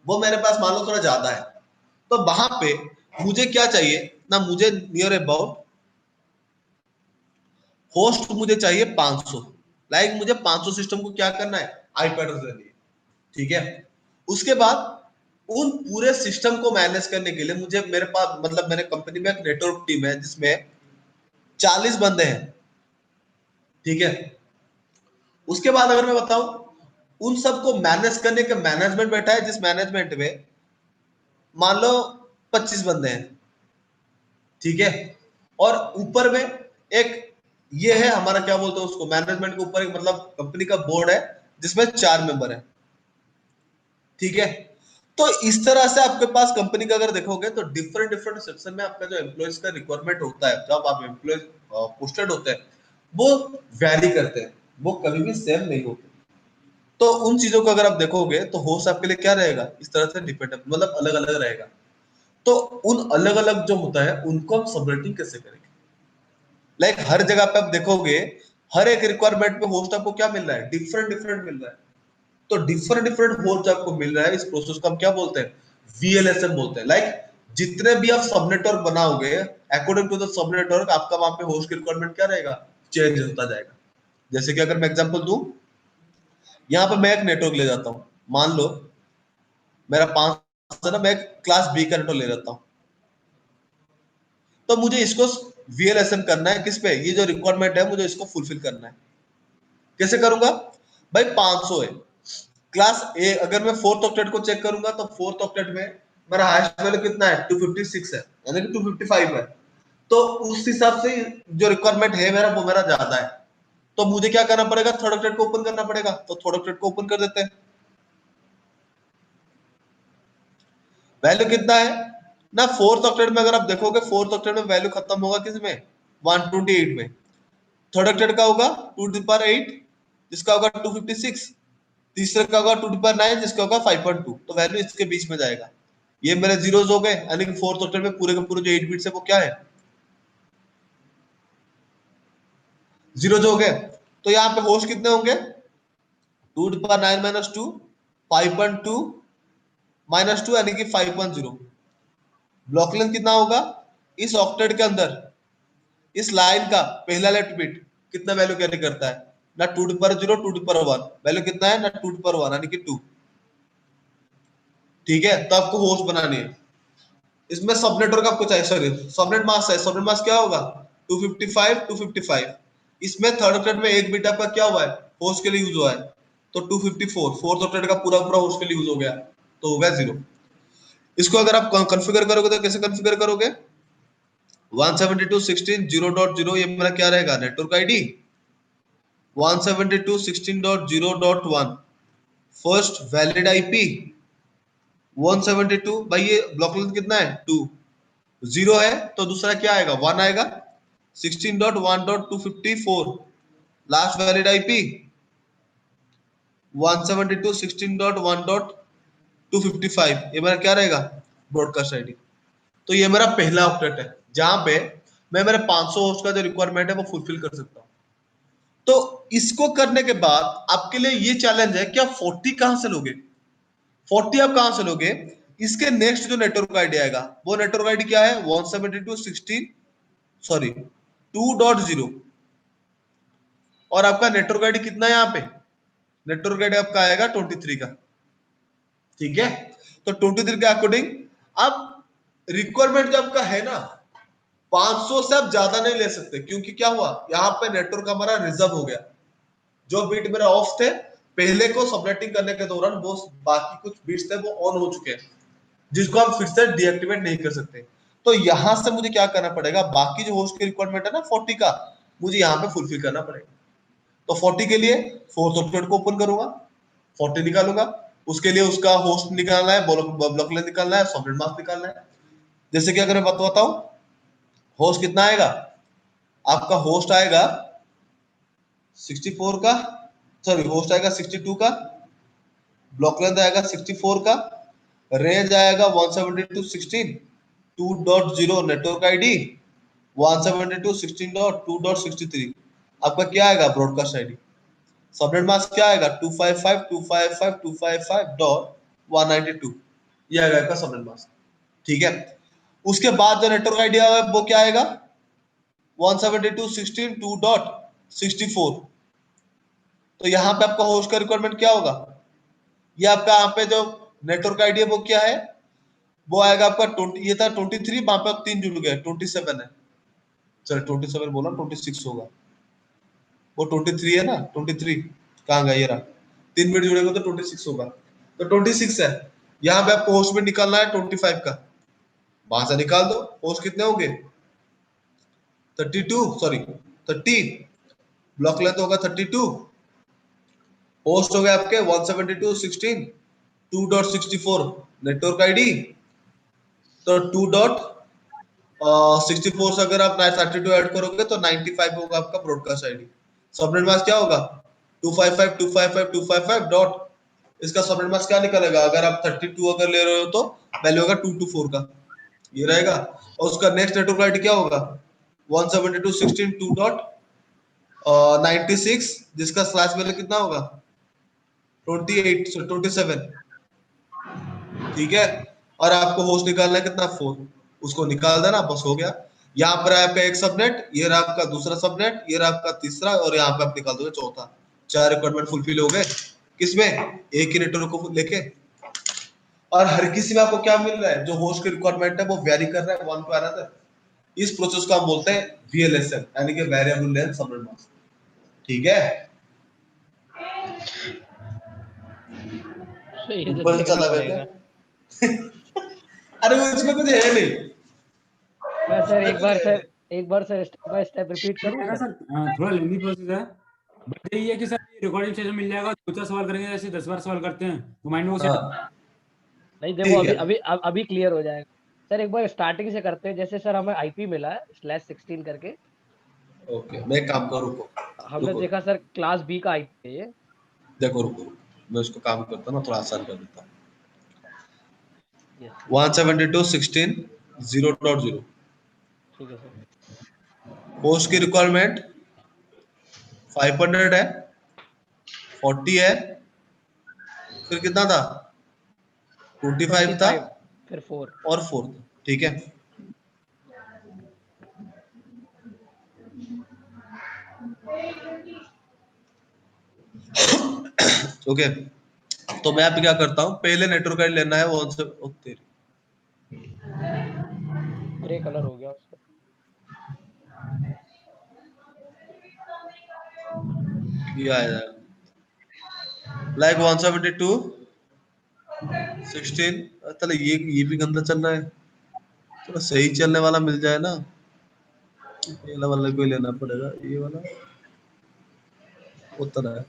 वो मेरे पास मान लो थोड़ा ज्यादा है, तो वहां पे मुझे क्या चाहिए ना, मुझे नियर अबाउट होस्ट मुझे चाहिए 500। लाइक मुझे 500 सिस्टम को क्या करना है, आईपी एड्रेस देनी है। ठीक है, उसके बाद उन पूरे सिस्टम को मैनेज करने के लिए मुझे, मेरे पास मतलब मेरे कंपनी में एक नेटवर्क टीम है जिसमें 40 बंदे हैं। ठीक है, उसके बाद अगर मैं बताऊं, उन सबको मैनेज करने का मैनेजमेंट बैठा है जिस मैनेजमेंट में मान लो 25 बंदे हैं। ठीक है, और ऊपर में एक ये है हमारा क्या बोलते हैं उसको, मैनेजमेंट के ऊपर एक मतलब कंपनी का बोर्ड है जिसमें 4 मेंबर है। ठीक है, तो इस तरह से आपके पास कंपनी का अगर देखोगे तो डिफरेंट डिफरेंट सेक्शन में आपका जो एम्प्लॉयज का रिक्वायरमेंट होता है, जब आप एम्प्लॉयज पोस्टेड होते हैं वो वैरी करते हैं, वो कभी भी सेम नहीं होते। तो उन चीजों को अगर आप देखोगे तो होस्ट आपके लिए क्या रहेगा, इस तरह से डिपेंडेंट मतलब अलग अलग रहेगा। तो उन अलग अलग जो होता है उनको हम सबनेटिंग कैसे करेंगे, लाइक हर जगह पे आप देखोगे हर एक रिक्वायरमेंट पे होस्ट आपको क्या मिल रहा है, डिफरेंट डिफरेंट मिल रहा है। तो डिफरेंट डिफरेंट होस्ट आपको मिल रहा है, इस प्रोसेस को हम क्या बोलते हैं, वीएलएसएम बोलते हैं। लाइक जितने भी आप सब नेटवर्क बनाओगे according to the subnetwork आपका वहां पे होस्ट की रिक्वायरमेंट क्या रहेगा, चेंज होता जाएगा। जैसे कि अगर मैं एग्जांपल दूं, यहाँ पे मैं एक नेटवर्क ले जाता हूँ, मान लो मेरा 5 से ना मैं क्लास बी का नेटवर्क ले जाता हूँ, तो मुझे इसको वीएलएसएम करना है किस पे, ये जो रिक्वायरमेंट है मुझे इसको फुलफिल करना है। कैसे करूंगा भाई, 500 है क्लास ए, अगर मैं फोर्थ ऑक्टेट को चेक करूंगा तो फोर्थ ऑक्टेट में मेरा हाईएस्ट वैल्यू कितना है, 256 है, यानी कि 255 है। तो उस हिसाब से जो रिक्वायरमेंट है मेरा वो मेरा ज्यादा है, तो मुझे क्या करना पड़ेगा, थर्ड ऑक्टेट को ओपन करना पड़ेगा। तो थर्ड ऑक्टेट को ओपन कर देते हैं। वैल्यू कितना है ना, फोर्थ ऑक्टेट में अगर आप देखोगे फोर्थ ऑक्टेट में वैल्यू खत्म होगा किस में, 128 में। थर्ड ऑक्टेट का होगा 2 टू पावर 8 जिसका होगा 256, तीसरे का होगा 2 टू पावर 9 जिसका होगा 5.2। तो वैल्यू इसके बीच में जाएगा। ये मेरे जीरोस हो गए, यानी कि फोर्थ ऑक्टेट में पूरे के पूरे जो 8 बिट्स है वो क्या है, जीरोस हो गए। तो यहाँ पे होस्ट कितने होंगे, 2 टू पावर 9 माइनस 2, 5.2 माइनस 2 यानी कि 5.0। ब्लॉक लेंथ कितना होगा इस ऑक्टेट के अंदर, इस लाइन का पहला लेफ्ट बिट कितना वैल्यू कैरी करता है ना, 2 to power 0 2 to power 1, value कितना है ना 2 टू पावर 1 यानी कि 2। ठीक है, तो आपको होस्ट बनानी है। इसमें सबनेट का आपको चाहिए, सॉरी सबनेट मास्क है, सबनेट मास्क क्या होगा 255 255। इसमें थर्ड ऑक्टेट में एक बिट आपका क्या हुआ है होस्ट के लिए यूज हुआ है, तो 254 फोर्थ ऑक्टेट का पूरा पूरा होस्ट के लिए यूज हो गया, तो हो गया 0। इसको अगर आप कॉन्फ़िगर करोगे तो कैसे कॉन्फ़िगर करोगे? 172.16.0.0 ये मेरा क्या रहेगा? Network ID. 172.16.0.1 first valid IP. 172 भाई ये ब्लॉक लेंथ कितना है? 2। 0 है तो दूसरा क्या आएगा? 1 आएगा। 16.1.254 लास्ट वैलिड आईपी। 172.16.1.255 ये मेरा क्या रहेगा? Broadcast ID. तो ये मेरा पहला ऑक्टेट है जहां पे मैं मेरे 500 होस्ट का जो रिक्वायरमेंट है वो फुलफिल कर सकता हूँ। तो इसको करने के बाद आपके लिए ये चैलेंज है कि आप 40 कहां से लोगे? 40 आप कहां से लोगे? इसके नेक्स्ट जो नेटवर्क आईडी आएगा वो नेटवर्क आईडी क्या है? 172.16 सॉरी 2.0। और आपका नेटवर्क आईडी कितना है यहाँ पे? नेटवर्क आईडी आपका आएगा 23 का। ठीक है, तो 23 के अकॉर्डिंग अब रिक्वायरमेंट जो आपका है ना 500 से आप ज्यादा नहीं ले सकते, क्योंकि क्या हुआ यहाँ पे नेटवर्क हमारा रिजर्व हो गया। जो बीट मेरे ऑफ थे पहले को सबनेटिंग करने के दौरान वो बाकी कुछ बीट्स थे वो ऑन हो चुके हैं, जिसको आप फिर से डीएक्टिवेट नहीं कर सकते। तो यहां से मुझे क्या करना पड़ेगा? बाकी जो होस्ट की रिक्वायरमेंट है ना 40 का, मुझे यहाँ पे फुलफिल करना पड़ेगा। तो 40 के लिए फोर्थ ऑक्टेट को ओपन करूंगा, 40 निकालूंगा, उसके लिए उसका होस्ट निकालना है, ब्लॉक लेंथ निकालना है, सबनेट मास्क निकालना है। जैसे कि अगर मैं बताऊं होस्ट कितना आएगा, आपका होस्ट आएगा 64 का, सॉरी होस्ट आएगा 62 का, ब्लॉक लेंथ आएगा 64 का, रेंज आएगा 172.16 2.0 नेटवर्क आईडी 172.16.2.63। आपका क्या आएगा? Broadcast ID. सबनेट मास्क क्या आएगा? 255.255.255.192 ये आएगा आपका सबनेट मास्क। ठीक है, उसके बाद जो नेटवर्क आईडी आएगा वो क्या आएगा? 172.16.2.64। तो यहाँ पे आपका होस्ट का रिक्वायरमेंट क्या होगा? ये आपका यहाँ पे जो नेटवर्क आईडी है वो क्या है? वो आएगा आपका 20, ये था 23, वहां पे 3 जुड़ गए 27 है, सॉरी 27 बोला 26 होगा, वो 23 है ना, 23 कहाँ गया? ये रहा, 3 मिनट जुड़ेगा तो 26 होगा, तो 26 है। यहाँ पे आपको होस्ट में निकालना है 25 का, वहां से निकाल दो। होस्ट कितने होंगे? 32 सॉरी 30, ब्लॉक लेंथ होगा 32, होस्ट हो गए आपके 172.16 2.64 नेटवर्क आईडी, तो 2.64 से अगर आप 32 ऐड करोगे तो 95 होगा आपका ब्रॉडकास्ट आईडी। सबनेट मास्क क्या होगा? 255.255.255 डॉट, इसका सबनेट मास्क क्या निकलेगा? अगर आप 32 अगर ले रहे हो तो वैल्यू होगा 224 का, ये रहेगा। और उसका नेक्स्ट नेटवर्क आईडी क्या होगा? 172.16 2.96 जिसका स्लैश वैल्यू कितना होगा? 27। ठीक है, और आपको होस्ट निकालना है कितना? 4, उसको निकाल देना, बस हो गया। यहाँ पर आपका एक सबनेट, ये रहा आपका दूसरा सबनेट, ये रहा आपका तीसरा, और यहाँ पे आप निकाल दोगे चौथा। 4 रिक्वायरमेंट फुलफिल हो गए, किसमें? एक ही नेटवर्क को लेके। और हर किसी में आपको क्या मिल रहा है? जो होस्ट की रिक्वायरमेंट है वो वेरी कर रहा है वन टू अनदर। इस प्रोसेस को हम बोलते हैं वीएलएसएम, यानी कि वेरिएबल लेंथ सबनेट मास्क। ठीक है, तो ये तो ऊपर से देखना चला गया पड़ेगा। क्या? अरे वो इसमें कुछ है नहीं, मैं सर इसमें कुछ है नहीं। एक बार sir step by step repeat ये करूं है ना सर? सर, थोड़ा लेंदी प्रोसेस है, बट यही है कि सर रिकॉर्डिंग सेशन मिल जाएगा, 2-4 सवाल करेंगे, जैसे 10 बार सवाल करते हैं तो माइंड में वो सेट। हाँ नहीं देखो, ठीक है, अभी क्लियर हो जाएगा सर। एक बार स्टार्टिंग से करते हैं। जैसे सर हमें आईपी मिला है /16 करके, ओके मैं एक काम करूँ, रुको हमने रुको देखा सर क्लास बी का आईपी है ये। देखो रुको रुको, मैं उसको काम करता हूँ ना, थोड़ा आसान कर देता हूँ। यस, 172.16.0.0 ठीक है सर। होस्ट की रिक्वायरमेंट 500 है, 40 है, फिर कितना था? 25 था 25 फिर 4। और 4 था। ठीक है, ओके। तो मैं अभी क्या करता हूँ, पहले नेटवर्क आईडी लेना है वो से तेरी ग्रे कलर हो गया उसका। ये आया, लाइक 172 16 चलो ये भी गंदा चल रहा है, थोड़ा सही चलने वाला मिल जाए ना, ये वाला कोई लेना पड़ेगा, ये वाला उतना है,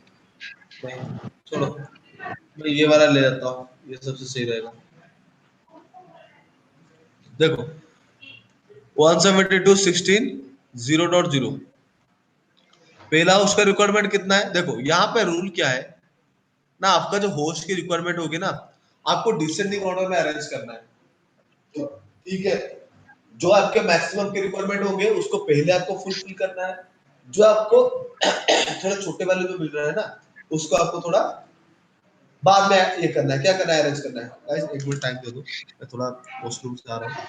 नहीं छोड़ो, मैं ये वाला ले लेता हूँ, ये सबसे सही रहेगा। देखो 172 16 0.0, पहला उसका रिक्वायरमेंट कितना है, देखो यहाँ पे रूल क्या है ना, आपका जो होस्ट की रिक्वायरमेंट होगी ना, आपको डिसेंडिंग ऑर्डर में अरेंज करना है, ठीक है। जो आपके मैक्सिमम के रिक्वायरमेंट होंगे उसको पहले आपको फुलफिल करना है, जो आपको थोड़ा छोटे वाले जो मिल रहा है ना, उसको आपको थोड़ा बाद में ये करना है, क्या करना है, अरेंज करना है। गाइस एक मिनट टाइम दे दो, मैं थोड़ा वॉशरूम से आ रहा हूँ,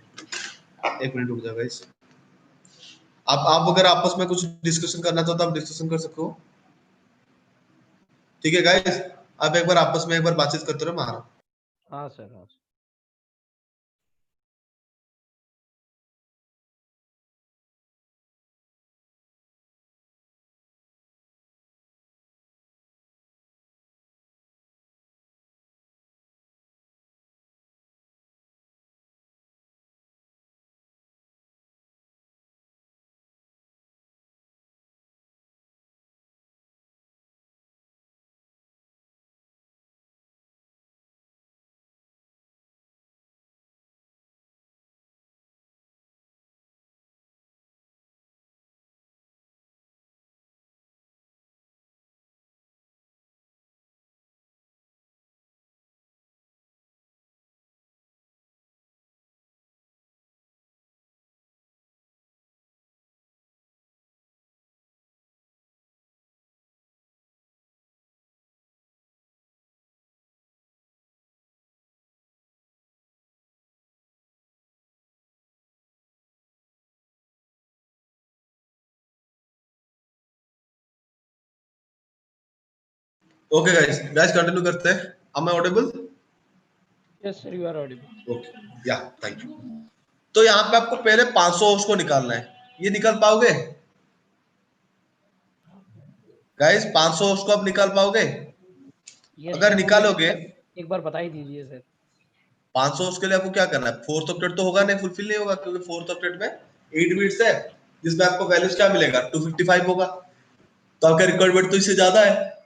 एक मिनट रुक जाओ गाइस। आप अगर आपस में कुछ डिस्कशन करना चाहो तो आप डिस्कशन कर सकते हो, ठीक है गाइस, आप एक बार आपस में एक बार बातचीत करते रहो, मैं आ रहा हूँ। हाँ सर, हाँ सर। ओके गाइस, कंटिन्यू करते हैं। am I audible? Yes sir, you are audible. Okay या थैंक यू। तो यहाँ पे आपको पहले 500 होस्ट को निकालना है, ये निकाल पाओगे गाइस? 500 होस्ट को आप निकाल पाओगे? यस अगर सर, वो लेकिन निकालोगे सर एक बार बता ही दीजिए सर। 500 होस्ट के लिए आपको क्या करना है, फोर्थ ऑक्टेट तो होगा नहीं, फुलफिल नहीं होगा, क्योंकि फोर्थ ऑक्टेट में 8 बिट्स है, जिसमें आपको वैल्यूज क्या मिलेगा, 255 होगा, तो आपका रिक्वायरमेंट तो इससे ज्यादा है,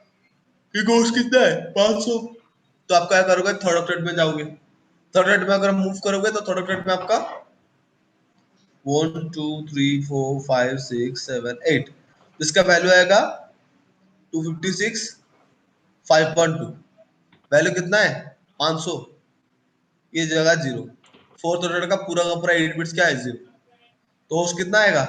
क्योंकि होस्ट कितना है, 500। तो आप क्या करोगे, थर्ड ऑक्टेट में जाओगे, थर्ड ऑक्टेट में अगर मूव करोगे तो थर्ड ऑक्टेट में आपका 1 2 3 4 5 6 7 8, इसका वैल्यू आएगा 256 5.2, वैल्यू कितना है, 500, ये जगह जीरो, फोर्थ ऑर्डर का पूरा 8 बिट्स क्या है, जीरो, तो होस्ट कितना आएगा,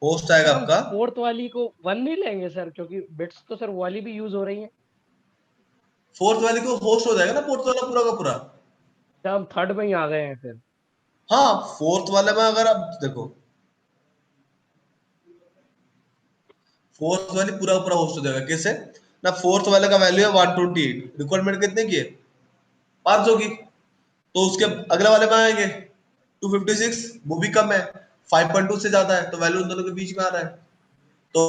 होस्ट आएगा सर हम आपका, फोर्थ वाली को 1 नहीं लेंगे सर, क्योंकि बिट्स तो सर वो वाली भी यूज हो रही है। फोर्थ वाले को होस्ट हो जाएगा ना फोर्थ वाला पूरा का पूरा। क्या हम थर्ड में ही आ गए हैं फिर? हाँ, फोर्थ वाले में अगर आप देखो, फोर्थ वाली पूरा होस्ट हो जाएगा, कैसे ना, फोर्थ वाले का वैल्यू है 128, रिक्वायरमेंट कितने की है, 500 की, तो उसके अगले वाले में आएंगे 256, वो भी कम है, 5.2 से ज्यादा है, तो वैल्यू उन दोनों के बीच में आ रहा है, तो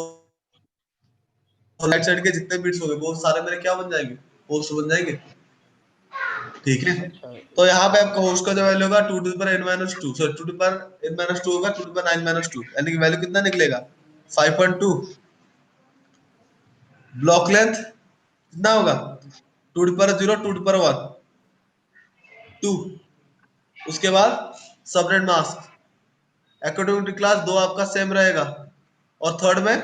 राइट साइड के जितने बिट्स होंगे वो सारे मेरे क्या बन जाएंगे, होस्ट बन जाएंगे, ठीक है। अच्छा। तो यहाँ पे आपका होस्ट का जो वैल्यू होगा 2 to the power n-2, sorry 2 to the power n-2 होगा 2 to the power 9-2, यानी कि वैल्यू कितना निकलेगा, 5.2। ब्लॉक लेंथ कितना होगा, 2 to the power 0 2 to the power 1 2, उसके बाद subnet mask according to class 2 आपका सेम रहेगा, और थर्ड में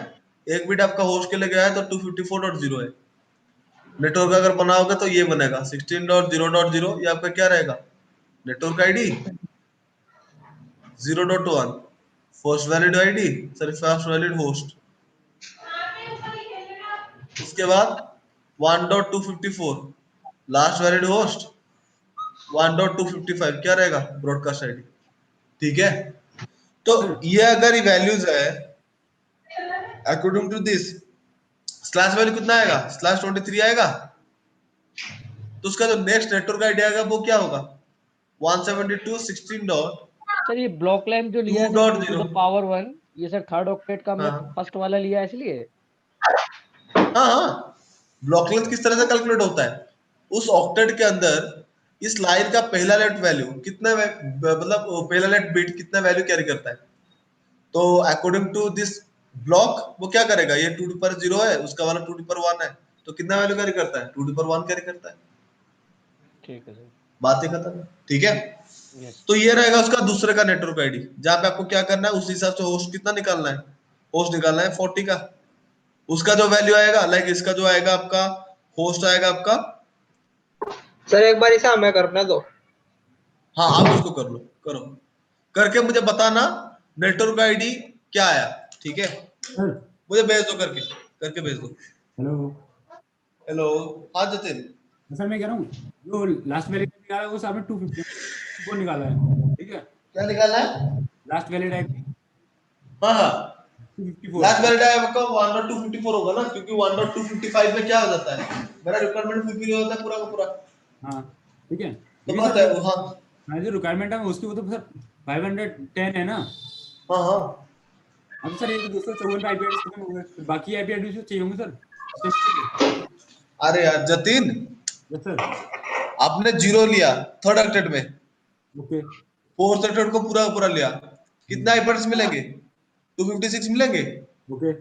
एक बिट आपका होस्ट के लिए गया है तो 254.0 है, नेटवर्क अगर बनाओगे तो ये बनेगा 16.0.0, ये आपका क्या रहेगा, network ID 0.1, first valid ID, sorry first valid host, उसके बाद 1.254 लास्ट वैलिड होस्ट, 1.255 क्या रहेगा, ब्रॉडकास्ट आईडी, ठीक है। तो ये अगर वैल्यूज है according to this, slash value कितना आएगा, स्लैश 23 आएगा, तो उसका जो नेक्स्ट नेटवर्क आईडी आएगा वो क्या होगा, 172.16.2.0। सर ये ब्लॉक लेंथ जो लिया है सर 2 to the power 1, ये सर थर्ड ऑक्टेट का हमने हाँ फर्स्ट वाला लिया है इसलिए। हाँ हाँ, ब्लॉक लेंथ किस तरह से कैलकुलेट होता है, उस ऑक्टेट के अंदर इस लाइन का पहला लेट वैल्यू कितना मतलब पहला लेट बिट कितना वैल्यू कैरी करता है, तो अकॉर्डिंग टू दिस ब्लॉक वो क्या करेगा, ये 2 to 0 है, उसका वाला 2 to 1 है, तो कितना वैल्यू कैरी करता है, 2 to 1 कैरी करता है। ठीक है सर। बात ही खत्म है, ठीक है। यस। तो ये रहेगा उसका दूसरे का नेटवर्क आईडी, जहां पे आपको क्या करना है उस हिसाब से होस्ट कितना निकालना है, होस्ट निकालना है 40 का, उसका जो वैल्यू आएगा, लाइक इसका जो आएगा आपका होस्ट आएगा आपका, सर एक बार इसे हमें करना दो। हाँ आप उसको कर लो, करो, करके मुझे बताना नेटवर्क आईडी क्या आया, ठीक है, सर मुझे भेज दो, करके करके भेज दो। हेलो हेलो, हाँ जतिन, सर, मैं कह रहा हूँ जो लास्ट वैलिड निकाला है वो आपने 250 वो निकाला है, ठीक है। क्या निकालना है, लास्ट वैलिड है हाँ हाँ, 254। लास्ट वैलिड आया आपका 1.254 होगा ना, क्योंकि 1.255 में क्या हो जाता है, मेरा रिक्वायरमेंट फुलफिल हो जाता है पूरा का पूरा, हाँ ठीक है, तो लेकिन बात सर है जो हाँ हाँ, जो रिक्वायरमेंट है उसकी वो तो सर 510 है ना। हाँ हाँ। अब सर ये तो 254 आईपी एड्रेस खत्म हो गए, तो बाकी आईपी एड्रेस चाहिए होंगे सर सिस्टम के लिए। अरे यार जतिन, यस सर। आपने 0 लिया थर्ड ऑक्टेट में, ओके। फोर्थ ऑक्टेट को पूरा का पूरा लिया, कितना आईपीएस मिलेंगे, 256 मिलेंगे। ओके।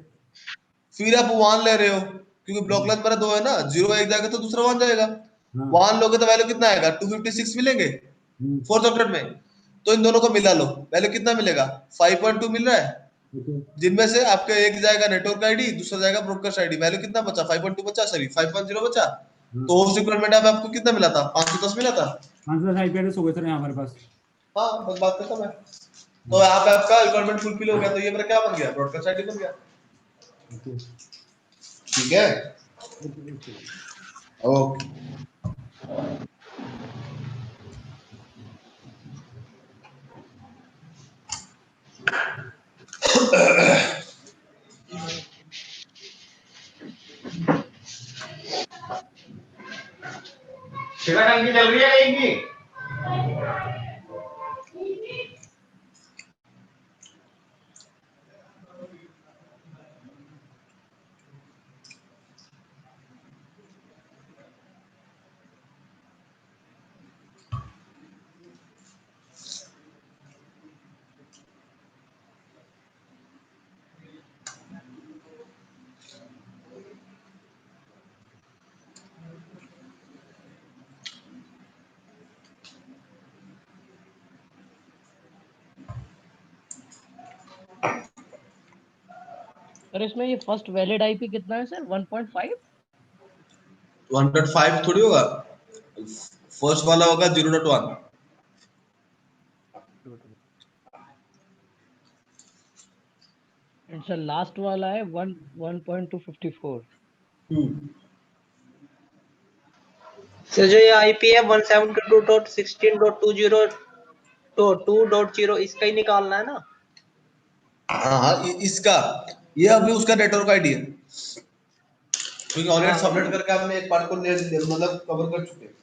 फिर आप 1 ले रहे हो, क्योंकि ब्लॉक लेंथ मेरा 2 है ना, 0 एक जाएगा तो दूसरा 1 जाएगा, हाँ। 1 लोगे तो वैल्यू कितना आएगा, 256 मिलेंगे हम्म, फोर्थ ऑक्टेट में, तो इन दोनों को मिला लो, वैल्यू कितना मिलेगा, 5.2 मिल रहा है, ओके। जिनमें से आपके एक जाएगा नेटवर्क आईडी, दूसरा जाएगा ब्रॉडकास्ट आईडी, वैल्यू कितना बचा, 5.2 बचा, सॉरी 5.0 बचा, हाँ, तो होस्ट रिक्वायरमेंट आपको कितना मिला था, 510 मिला था। 510 आईपी एड्रेस हो गए सर यहाँ हमारे पास। हाँ बस बात खत्म है, तो हाँ, यहाँ पे आपका रिक्वायरमेंट फुलफिल हो गया, तो ये मेरा क्या बन गया, ब्रॉडकास्ट आईडी बन गया, ओके। ठीक है, ओके ओके। ओके। शिवा टंकी चल रही है कहीं की, सर इसमें ये फर्स्ट वैलिड आईपी कितना है सर, 1.5? 1.5 थोड़ी होगा, फर्स्ट वाला होगा 0.1। एंड सर लास्ट वाला है 1.254। सर जो ये आईपी है 172.16.20.2.0 इसका ही निकालना है ना। हाँ हाँ, इसका, ये अभी उसका नेटवर्क आईडी है, क्योंकि ऑलरेडी हाँ सबमिट करके हमने एक पार्ट को मतलब कवर कर चुके हैं।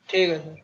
ठीक है सर।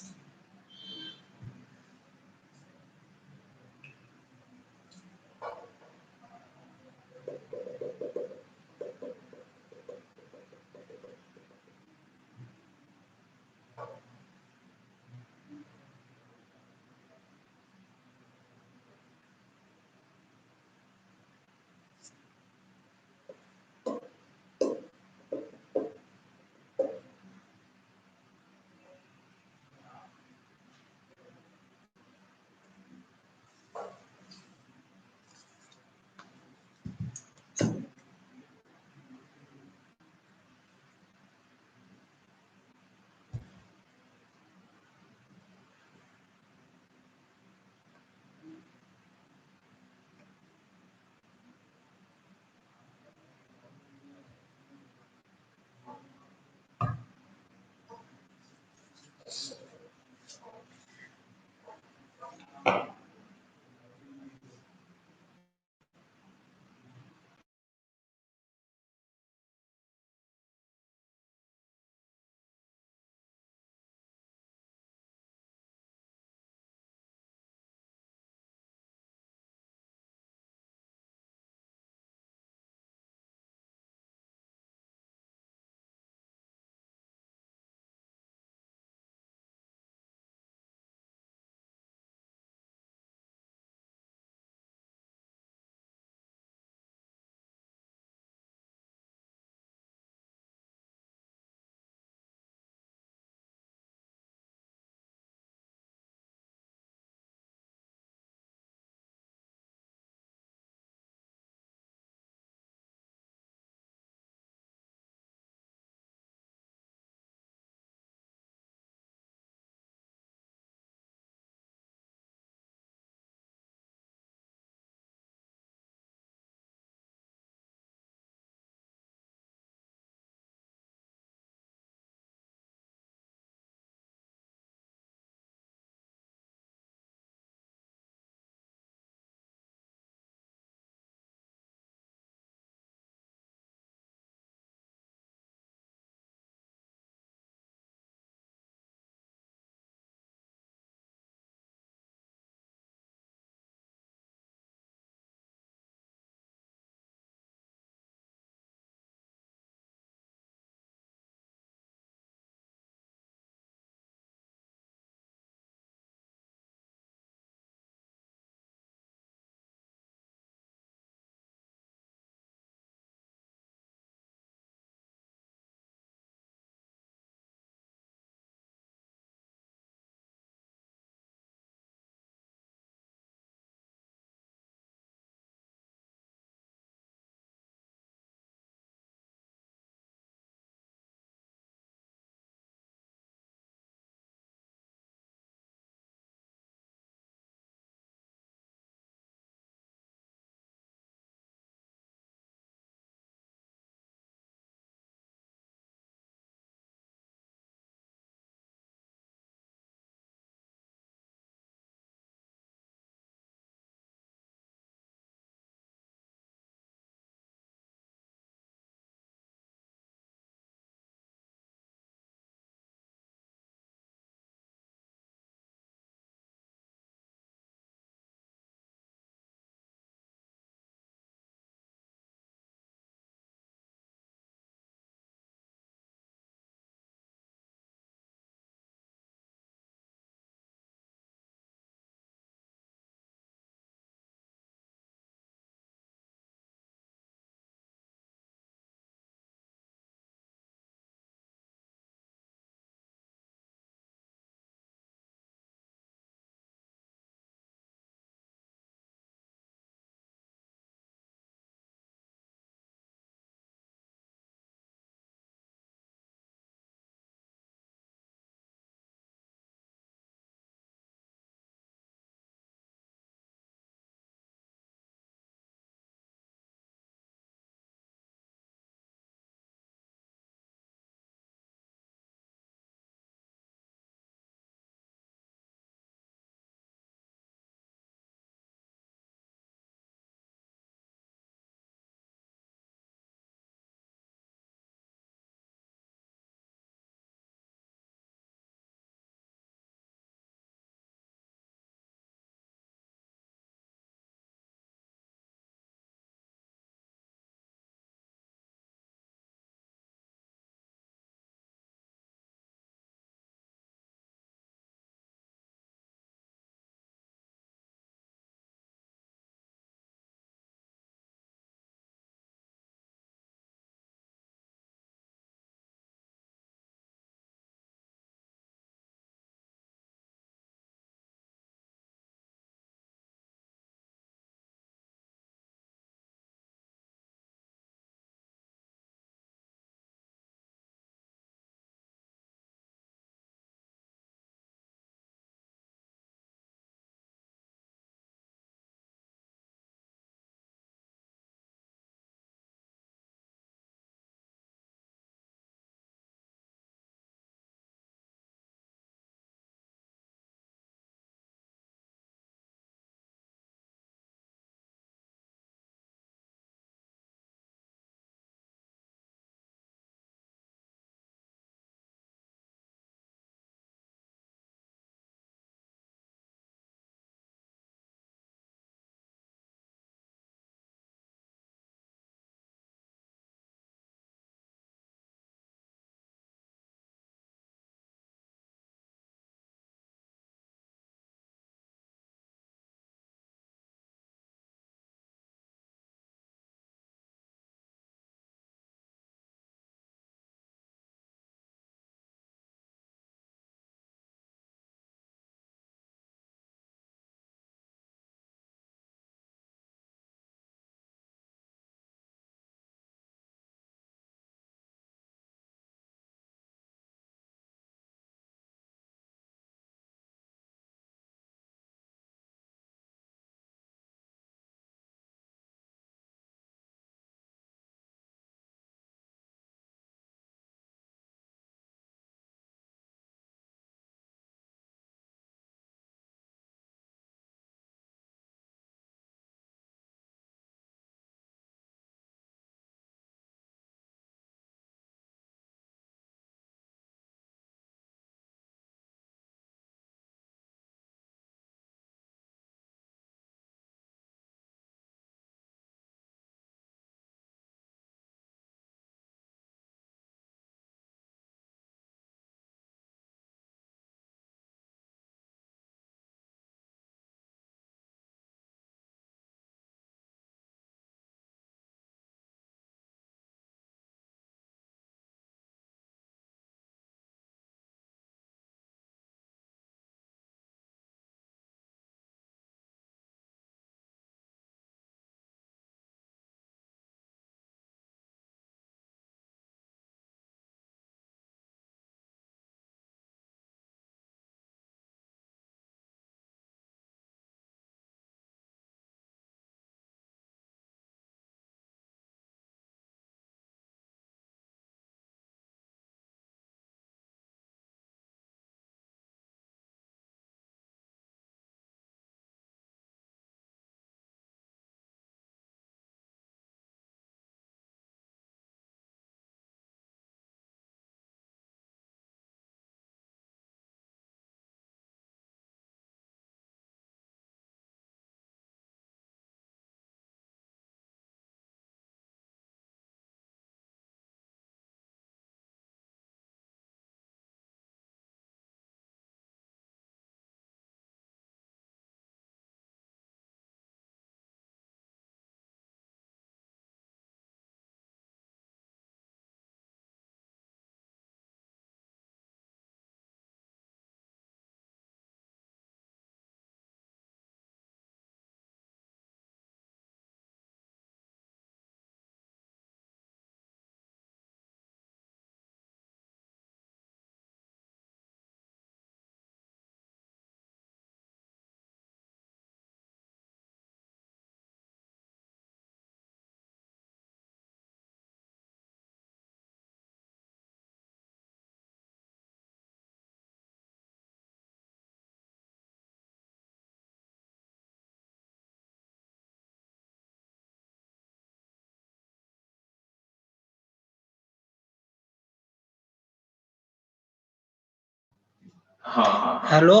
हाँ हाँ हाँ। हेलो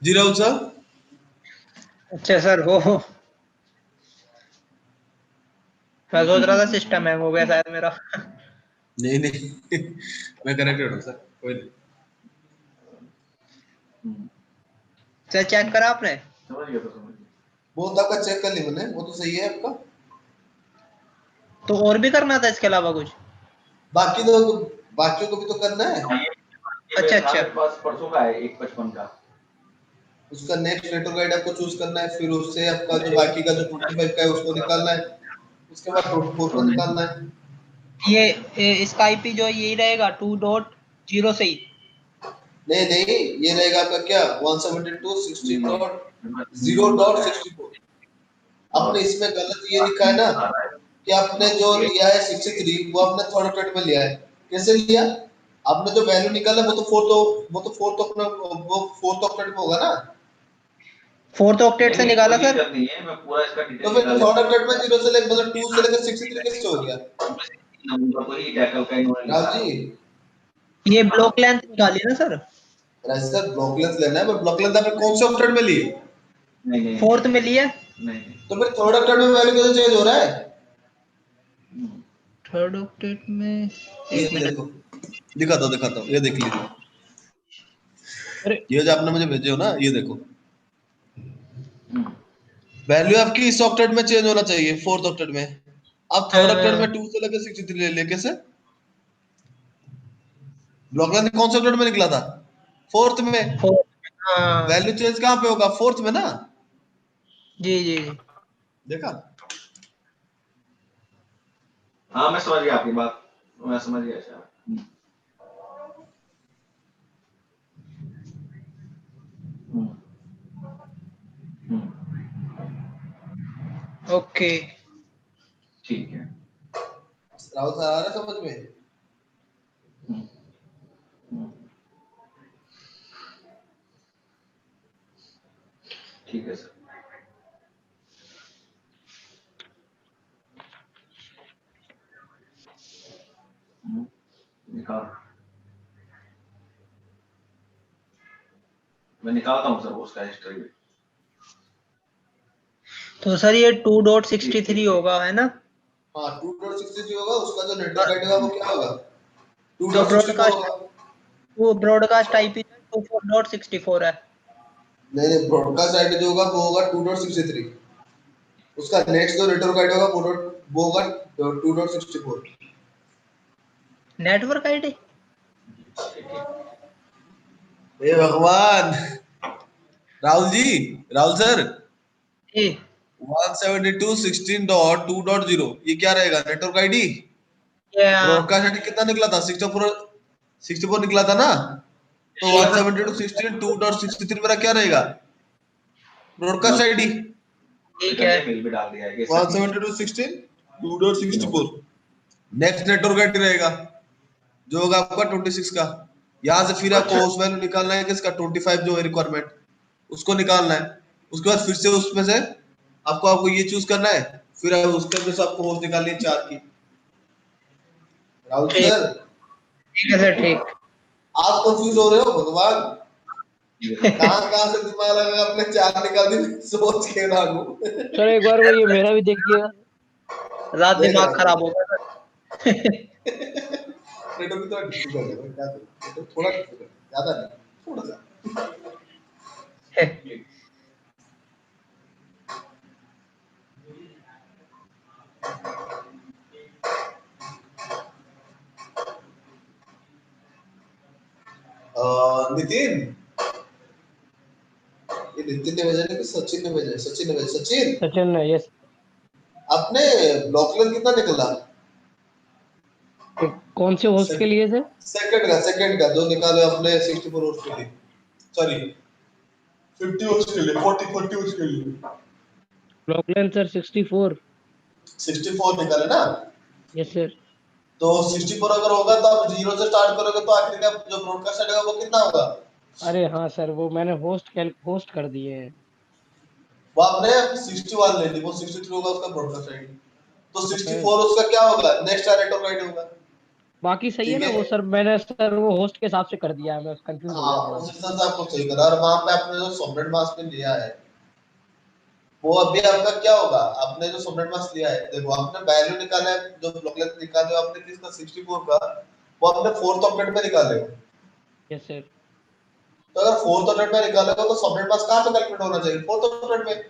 जी राहुल सर। अच्छा सर वो मैं सोच रहा था सिस्टम हैंग हो गया शायद मेरा। नहीं नहीं मैं कनेक्टेड हूँ सर, कोई नहीं। सर चेक करा आपने? समझ गया तो समझ गया। वो तो आपका चेक कर ली मैंने, वो तो सही है आपका। तो और भी करना था इसके अलावा कुछ? बाकी तो बाकियों को भी तो करना है। हाँ, ये अच्छा मेरे था, अच्छा मेरे पास परसों का है 155 का। उसका नेक्स्ट रेटो गाइड आपको चूज करना है, फिर उससे आपका जो बाकी का जो 25 का है उसको निकालना है, उसके बाद 24 को निकालना है। इसका आईपी जो यही रहेगा 2.0 से ही? नहीं नहीं, ये रहेगा आपका क्या 172.60.0.64। आपने इसमें गलत ये लिखा है ना कि आपने जो लिया है 63 वो आपने थर्ड ऑक्टेट में लिया है। कैसे लिया? आपने जो वैल्यू निकाला वो तो फोर्थ ऑक्टेट में होगा ना। फोर्थ ऑक्टेट से निकाला कोई सर? दिक्कत नहीं है, मैं पूरा इसका तो डिटेल फिर निकाल थर्ड लेता ऑक्टेट में 0 से लेकर मतलब 2 से लेकर 63 कैसे हो गया हूँ। कोई टैकल का इन्होंने राव लिखा है। ये ब्लॉक लेंथ निकाली ना सर? सर ब्लॉक लेंथ लेना है, पर ब्लॉक लेंथ आपने कौन से ऑक्टेट में ली? नहीं नहीं फोर्थ में लिया? नहीं नहीं। तो फिर थर्ड ऑक्टेट में वैल्यू कैसे चेंज हो रहा है? थर्ड ऑक्टेट में ये एक मिनट। देखो, दिखाता हूँ, ये देख लीजिए। अरे ये जो आपने मुझे भेजे हो ना, ये देखो हम्म, वैल्यू आपकी इस ऑक्टेट में चेंज होना चाहिए, फोर्थ ऑक्टेट में। आप थर्ड ऑक्टेट में 2 से लेकर 63 ले लिए, कैसे? ब्लॉक लेंथ कौन से ऑक्टेट में निकला था? फोर्थ में। फोर्थ। हाँ वैल्यू चेंज कहाँ पे होगा? फोर्थ में ना। जी जी जी। देखा? हाँ मैं समझ गया आपकी बात, मैं समझ गया शायद। हम्म, हम्म, ओके ठीक है। राहुल सर आ रहा है समझ में? हम्म, हम्म, ठीक है सर। निकाल, मैं निकालता हूँ सर वो उसका हिस्ट्री। तो सर ये 2.63 होगा है ना? हाँ 2.63 होगा, उसका जो नेटवर्क और आईडी होगा वो क्या होगा? जो 2.64 ब्रॉडकास्ट, होगा। वो ब्रॉडकास्ट आईपी 24.64 है। नहीं नहीं, ब्रॉडकास्ट आईडी जो होगा वो होगा 2.63। उसका नेक्स्ट जो नेटवर्क आईडी होगा वो होगा 2.64। Network ID? हे भगवान! राहुल जी, राहुल सर, जी 172.16.2.0 ये क्या रहेगा? Network ID. ये ब्रॉडकास्ट आईडी कितना निकला था? 64 निकला था ना। तो 172.16.2.63 मेरा क्या रहेगा? ब्रॉडकास्ट आईडी ठीक है। मेल पे डाल दिया है कि 172.16.2.64। नेक्स्ट नेटवर्क आईडी रहेगा जो होगा आपका 26 का। यहाँ से फिर आपको होस्ट वैल्यू निकालना है किसका? 25 जो है रिक्वायरमेंट, उसको निकालना है। उसके बाद फिर से उसमें से आपको आपको ये चूज करना है, फिर उसके अंदर से आपको होस्ट निकालनी है 4 की। राहुल ठीक सर, ठीक है सर ठीक। आप कंफ्यूज हो रहे हो भगवान? कहाँ कहाँ से दिमाग लगा अपने 4 निकाल दी, सोच के लागू। सर एक बार वो ये मेरा भी देखिएगा। रात देख रहा दिमाग हूँ, खराब होगा सर। नेटवर्क भी थोड़ा डिफिकल्ट है भाई, क्या करूं? नेटवर्क थोड़ा डिफिकल्ट है, ज्यादा नहीं, थोड़ा सा। नितिन, ये नितिन ने भेजा नहीं कि सचिन ने भेजा है? सचिन ने भेजा। सचिन, सचिन यस। आपने ब्लॉक लेंथ कितना निकला? कौन से होस्ट के लिए सर? सेकंड का जो निकाले आपने 64 वोल्ट के लिए, सॉरी 50 वोल्ट के लिए, 40 वोल्ट के लिए ब्लॉक लेंथ सर 64। 64 निकाले ना। Yes sir. तो 64 अगर होगा तो आप 0 से स्टार्ट करोगे तो आखिर का जो ब्रॉडकास्ट आएगा वो कितना होगा? अरे हाँ सर वो मैंने होस्ट कर दिए हैं। वो आपने 61 ले ली, वो 63 होगा उसका ब्रॉडकास्ट आईडी। तो है। 64 उसका क्या होगा? नेक्स्ट नेटवर्क आईडी होगा। बाकी सही है ठीक ना है। वो सर, मैंने सर वो होस्ट के हिसाब से कर दिया है, मैं कंफ्यूज हो हाँ, गया थोड़ा उस सा। हिसाब से आपको सही करा। और वहां पे आपने जो सबनेट मास्क पे लिया है, वो अभी आपका क्या होगा? आपने जो सबनेट मास्क लिया है, देखो आपने वैल्यू निकाला है, जो ब्लॉक लेंथ निकाले हो आपने किसका 64 का, वो आपने फोर्थ ऑक्टेट में निकाले हो। Yes sir. तो अगर फोर्थ ऑक्टेट में निकाले हो तो सबनेट मास्क कहां पे कैलकुलेट होना चाहिए? फोर्थ ऑक्टेट में।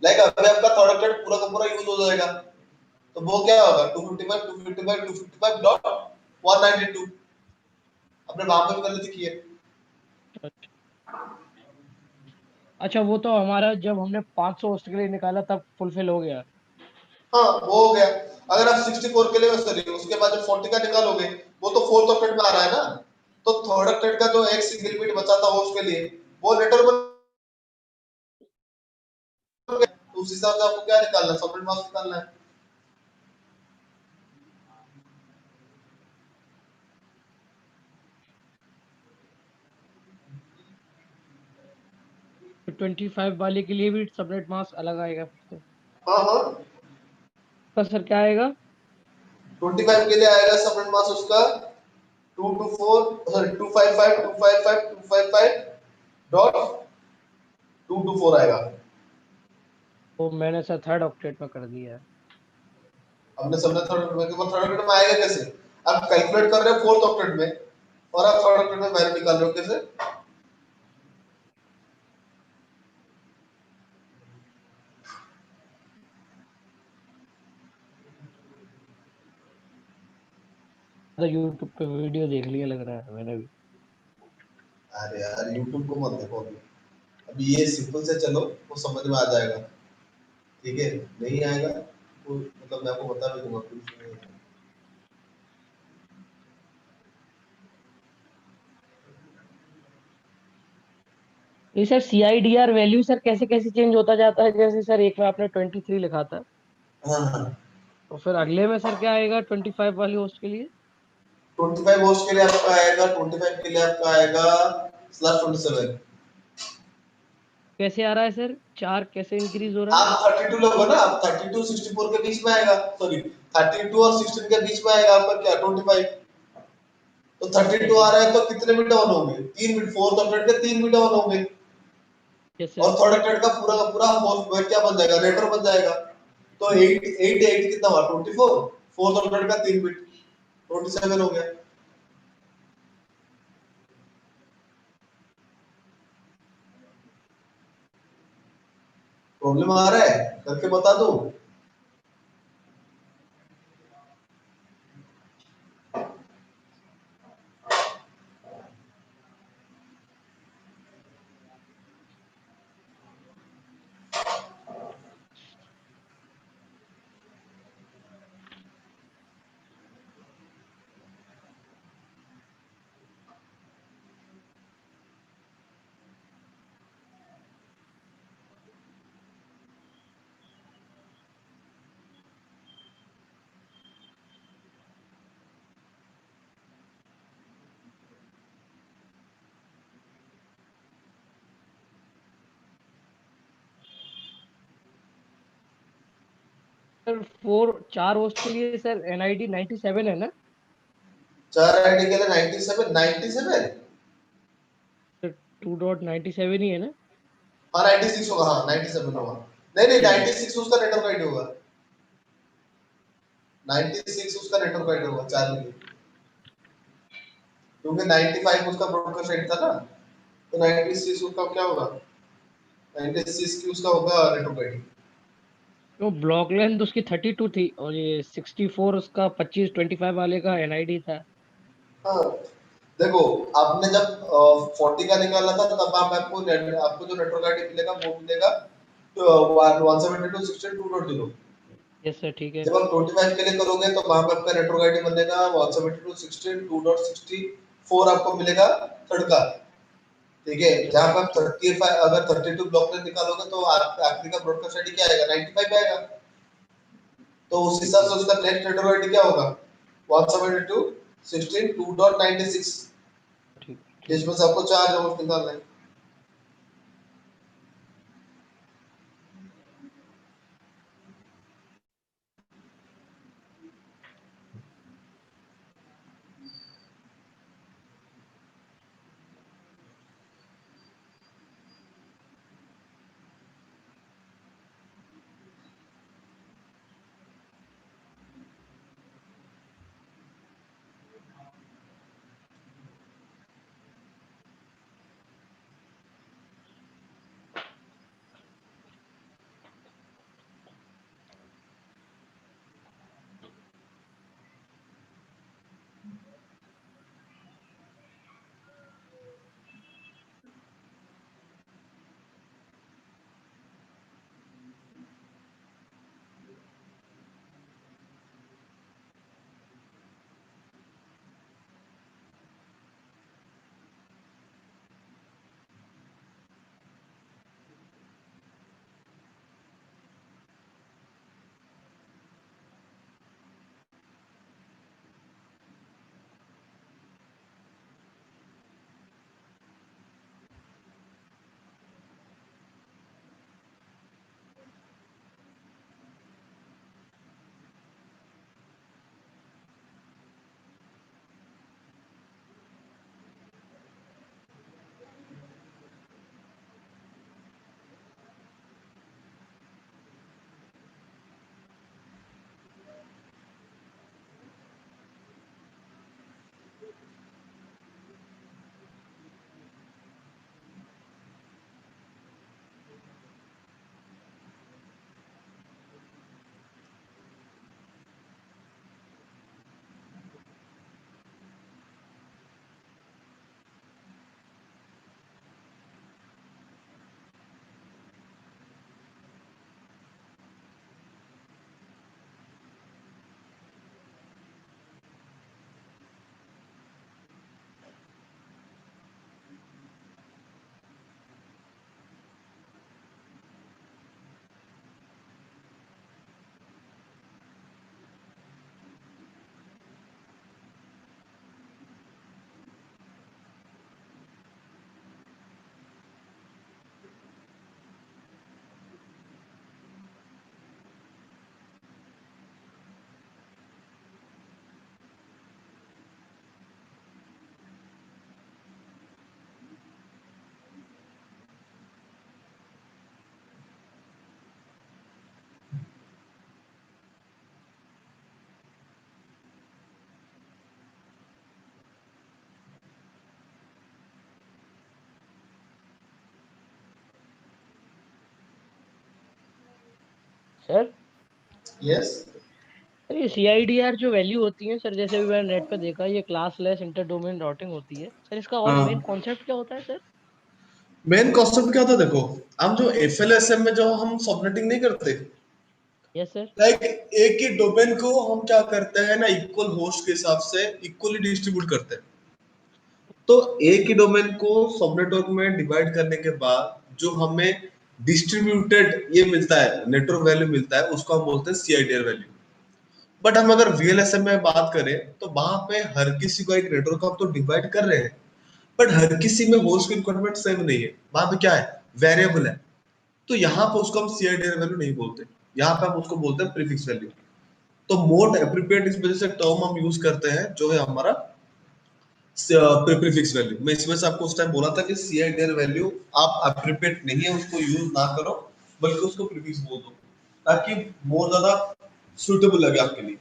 लाइक अभी आपका थर्ड ऑक्टेट पूरा का पूरा यूज हो जाएगा, तो वो क्या होगा? 255 255 255 डॉट 192। अपने वहां पे भी गलती की है। अच्छा वो तो हमारा जब हमने 500 होस्ट के लिए निकाला तब फुलफिल हो गया। हाँ, वो हो गया। अगर आप 64 के लिए सॉरी उसके बाद जब 40 का निकालोगे, वो तो फोर्थ ऑक्टेट में आ रहा है ना। तो थर्ड ऑक्टेट का जो एक सिंगल बिट बचा था होस्ट के लिए, वो लेटर बन गया। तो उस हिसाब से आपको क्या निकालना है? सबनेट मास्क निकालना है। तो 25 वाले के लिए भी सबनेट मास्क अलग आएगा फिर से? हाँ हाँ, तो सर क्या आएगा? 25 के लिए आएगा सबनेट मास्क उसका 224 सॉरी 255 255 255 डॉट 224 आएगा। वो मैंने सर थर्ड ऑक्टेट में कर दिया है। हमने सबने थर्ड ऑक्टेट में आएगा कैसे? आप कैलकुलेट कर रहे हो फोर्थ ऑक्टेट में, और आप थर्ड ऑक्टेट में वैल्यू निकाल रहे हो कैसे? तो यूट्यूब पे वीडियो देख लिया लग रहा है मैंने भी। अरे यार, यूट्यूब को मत देखो अभी। अभी ये सिंपल से चलो, वो समझ में आ जाएगा। ठीक है, नहीं आएगा तो मतलब मैं आपको बता भी दूंगा, कुछ नहीं है। ये सर CIDR वैल्यू सर कैसे कैसे चेंज होता जाता है? जैसे सर एक में आपने 23 लिखा था, हाँ हाँ, तो फिर अगले में सर क्या आएगा 25 वाली होस्ट के लिए? 25 होस्ट के लिए आपका आएगा, 25 के लिए आपका आएगा /27। कैसे आ रहा है सर, 4 कैसे इंक्रीज हो रहा है? आप 32 लोगे ना, आप 32 64 के बीच में आएगा, सॉरी 32 और 16 के बीच में आएगा आपका क्या 25। तो 32 आ रहा है तो कितने बिट ऑन होंगे? 3 बिट। फोर्थ ऑक्टेट के 3 बिट ऑन होंगे। यस और सर। थर्ड ऑक्टेट का पूरा होस्ट क्या बन जाएगा? रेटर बन जाएगा। तो 8 8 8 कितना हुआ? 24। फोर्थ ऑक्टेट का 3 बिट 27 हो गया। प्रॉब्लम आ रहा है? करके बता दूं? सर 4 होस्ट के लिए सर NID 97 है ना? 4 आईडी के लिए 97 97। 2.97 ही है ना? हाँ 96 होगा, हाँ 97 होगा। नहीं नहीं, ठीक है। 96 उसका नेटवर्क आईडी होगा। 96 उसका नेटवर्क आईडी होगा 4 के लिए, क्योंकि 95 उसका ब्रॉडकास्ट आईडी था ना। तो 96 उसका क्या होगा? 96 की उसका होगा नेटवर्क आईडी। तो ब्लॉक लेंथ उसकी 32 थी और ये 64 उसका 25 वाले का NID था। हाँ, देखो आपने जब 40 का निकाला था तब आपको जो नेटवर्क आईडी मिलेगा वो मिलेगा तो 172.16.2.0। यस सर ठीक है। जब आप 25 के लिए करोगे तो वहां पे आपका नेटवर्क आईडी बनेगा 172.16.2.64 आपको मिलेगा थर्ड का। ठीक है, यस जहां सर पर आप 35 अगर 32 ब्लॉक में निकालोगे तो आखिरी का ब्रॉडकास्ट आईडी क्या आएगा? 95 आएगा। तो उस हिसाब से उसका नेट नेटवर्क आईडी क्या होगा? 172.16.2.96। ठीक ठीक। जिसमें से आपको 4 जवाब निकालना है। सर यस सर ये CIDR जो वैल्यू होती है सर, जैसे भी मैंने नेट पे देखा, ये क्लासलेस इंटर डोमेन राउटिंग होती है सर, इसका और मेन हाँ कॉन्सेप्ट क्या होता है सर? मेन कॉन्सेप्ट क्या था देखो, हम जो FLSM में जो हम सबनेटिंग नहीं करते, यस सर। लाइक एक ही डोमेन को हम क्या करते हैं ना, इक्वल होस्ट के हिसाब से इक्वली डिस्ट्रीब्यूट करते हैं। तो एक ही डोमेन को सब नेटवर्क में डिवाइड करने के बाद जो हमें डिस्ट्रीब्यूटेड ये मिलता है, नेटवर्क वैल्यू मिलता है, उसको हम बोलते हैं CIDR वैल्यू। बट हम अगर VLSM में बात करें तो वहां पे हर किसी को एक नेटवर्क को हम तो डिवाइड कर रहे हैं, बट हर किसी में होस्ट की रिक्वायरमेंट सेम नहीं है, वहां पे क्या है, वेरिएबल है। तो यहाँ पे उसको हम CIDR वैल्यू नहीं बोलते, यहाँ पे हम उसको बोलते हैं प्रीफिक्स वैल्यू। तो मोस्ट एप्रोप्रिएट इस वजह से टर्म हम यूज करते हैं जो है हमारा प्रीफिक्स वैल्यू। मैं इसमें से आपको उस टाइम बोला था कि CIDR वैल्यू आप एप्रोप्रिएट नहीं है उसको यूज ना करो, बल्कि उसको प्रीफिक्स बोल दो, ताकि बहुत ज्यादा सुटेबल लगे आपके लिए।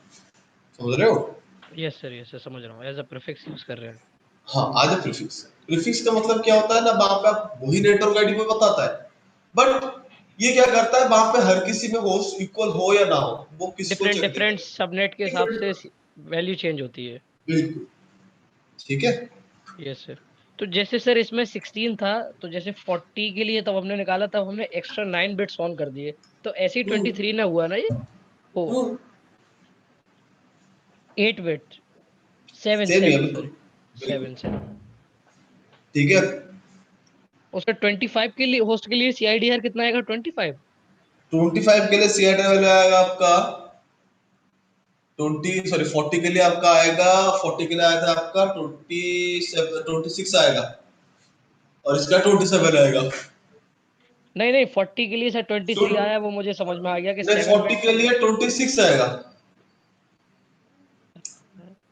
समझ रहे हो? यस सर समझ रहा हूँ, एज अ प्रीफिक्स यूज कर रहे हैं। हाँ, आज है प्रीफिक्स। प्रीफिक्स का मतलब क्या होता है ना, वहां पे आप वही नेटवर्क आईडी में बताता है, बट ये क्या करता है, वहां पे हर किसी में होस्ट इक्वल हो या ना हो, वो किसको डिफरेंट चेक नहीं डिफरेंट करता। सबनेट के हिसाब से वैल्यू चेंज होती है। बिल्कुल ठीक है। Yes sir. तो जैसे सर इसमें 16 था, तो जैसे 40 के लिए तब हमने निकाला, तब हमने एक्स्ट्रा 9 बिट्स ऑन कर दिए, तो ऐसे ही 23 ना हुआ ना ये? ओ हम्म, 8 बिट, 7 सेम ही है 7 बिल्कुल। सॉरी, बिल्कुल 7 ठीक है। उसका 25 के लिए होस्ट के लिए CIDR कितना आएगा? 25। 25 के लिए CIDR वैल्यू आएगा आपका 40 के लिए आपका आएगा, 40 के लिए आया था आपका 26 आएगा, और इसका 27 आएगा। नहीं नहीं, 40 के लिए सर 23 तो आया, वो मुझे समझ में आ गया कि नहीं, 7 40 बिट के का। लिए 26 आएगा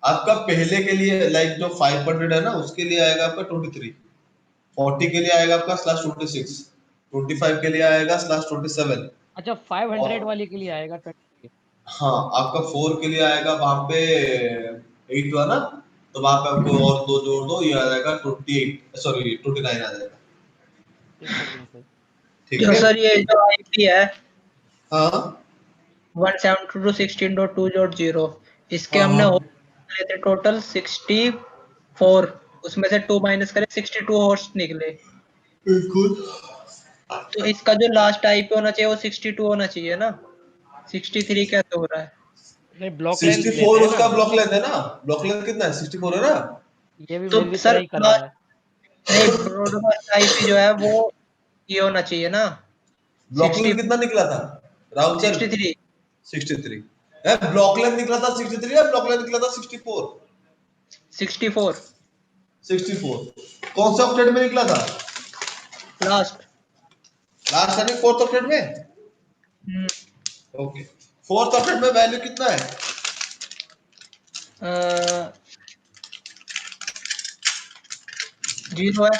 आपका। पहले के लिए लाइक जो 500 है ना, उसके लिए आएगा आपका 23। 40 के लिए आएगा आपका /26, 25 के लिए आएगा /27। अच्छा, और 500 वाले के लिए आएगा 20। हाँ, आपका 4 के लिए आएगा वहां पे 8 हुआ ना, तो वहां पे आपको और दो जोड़ दो, ये आ जाएगा 28, सॉरी 29 आ जाएगा। बिल्कुल। ठीक जो है। सर ये जो IP है हाँ 172.16.2.0, इसके हाँ हमने हाँ होस्ट लिए थे टोटल 64, उसमें से 2 माइनस करे 62 होस्ट निकले। बिल्कुल। तो इसका जो लास्ट IP होना चाहिए वो 62 होना चाहिए ना, 63 कैसे हो रहा है? नहीं, ब्लॉक लेंथ लेते 64 हैं ना। उसका ब्लॉक लेंथ है ना, ब्लॉक लेंथ कितना है, 64 है ना। ये भी तो मेरी तरह सर ही कर रहा है। नहीं, ब्रॉडकास्ट IP जो है वो ये होना चाहिए ना, ब्लॉक 60 लेंथ कितना निकला था राहुल सर? 63। 63 है। ब्लॉक लेंथ निकला था 63 या ब्लॉक लेंथ निकला था 64? 64 64 कौन सा ऑक्टेट में निकला था? लास्ट। लास्ट यानी फोर्थ ऑक्टेट में। हम्म, ओके, फोर्थ ऑक्टेट में वैल्यू कितना है? अ, 0 है।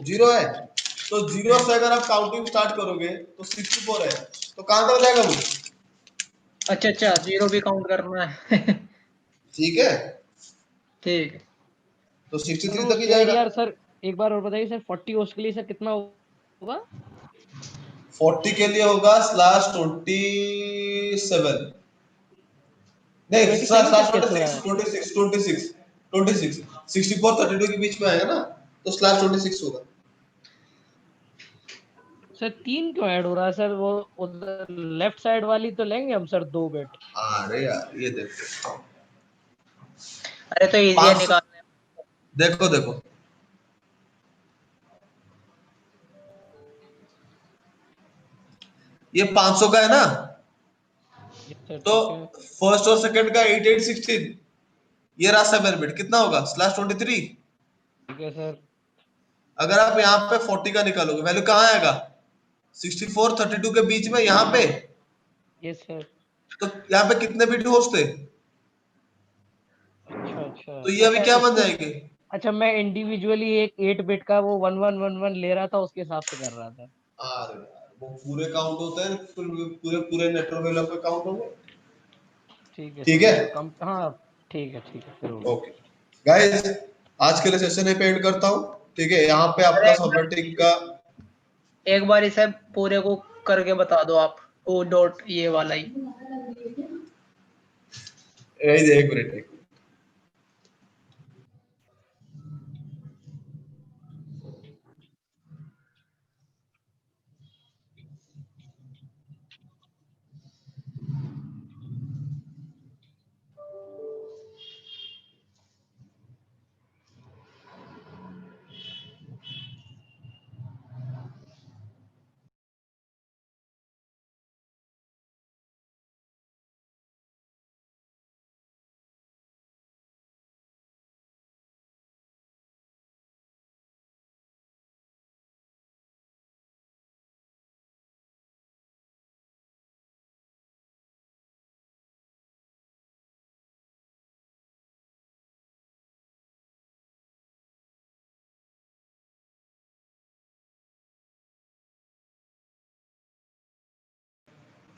0 है। तो 0 से अगर आप काउंटिंग स्टार्ट करोगे तो 64 है, तो कहां तक जाएगा वो? अच्छा अच्छा, 0 भी काउंट करना है। ठीक है, ठीक है। तो सर 63 वो तक ही जाएगा। CIDR सर, एक बार और बताइए सर, 40 होस्ट के लिए सर कितना होगा? 40 के लिए होगा /27, नहीं 27 तक कैसे हो रहा /26, है? 26 64 32 के बीच में आएगा ना, तो /26 होगा। सर 3 क्यों ऐड हो रहा है सर? वो उधर लेफ्ट साइड वाली तो लेंगे हम सर 2 बिट। अरे यार ये देखो, अरे तो इजी है 500, निकालने। देखो देखो, ये 500 का है ना, सर तो ठीक है। फर्स्ट और सेकंड का 8 8 16, ये रहा 7 बिट, कितना होगा /23। ठीक है सर। अगर आप यहाँ पे 40 का निकालोगे, वैल्यू कहाँ आएगा? 64 32 के बीच में यहाँ पे। Yes sir. तो यहाँ पे कितने बिट होस्ट थे? अच्छा अच्छा। तो ये अभी अच्छा क्या बन इसको, जाएंगे? अच्छा मैं इंडिविजुअली एक 8 बिट का वो 1111 ले रहा था, उसके हिसाब से कर रहा था। अरे यार, वो पूरे काउंट होते हैं, पूरे पूरे नेटवर्क वेला पे काउंट होंगे। ठीक है ठीक सर, है। वो कम, हाँ ठीक है फिर हो गया। ओके गाइस, आज के लिए सेशन यहीं पे एंड करता हूँ। ठीक है, यहाँ पे अरे आपका सबनेटिंग का एक बार इसे पूरे को करके बता दो आप। ओ डॉट ये वाला ही। एक मिनट।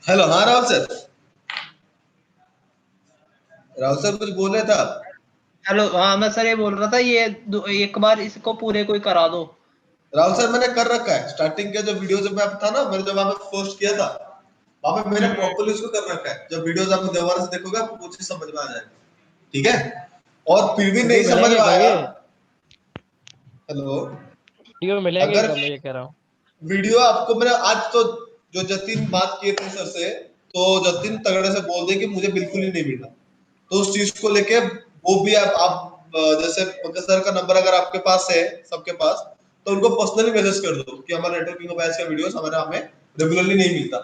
हेलो, हाँ राहुल सर। राहुल सर कुछ बोल रहे थे आप? हेलो, हाँ मैं सर ये बोल रहा था, ये एक बार इसको पूरे कोई करा दो। राहुल सर मैंने कर रखा है। स्टार्टिंग के जो वीडियो जब मैं था ना, मैंने जब वहां पे पोस्ट किया था, वहां पे मैंने प्रॉपर्ली उसको कर रखा है। जब वीडियोस आप दोबारा से देखोगे आपको कुछ चीज समझ में आ जाएगा, ठीक है? और फिर भी नहीं समझ में आया, हेलो, वीडियो मिलेंगे अगर कब, मैं ये कह रहा हूँ। वीडियो आपको मैंने आज तो जो जतिन बात किए थे सर से, तो जतिन तगड़े से बोल दे कि मुझे बिल्कुल ही नहीं मिला, तो उस चीज को लेके वो भी आप जैसे पंकज सर का नंबर अगर आपके पास है, सबके पास, तो उनको पर्सनली मैसेज कर दो कि हमारा नेटवर्किंग का बैच का वीडियोस हमें रेगुलरली नहीं मिलता,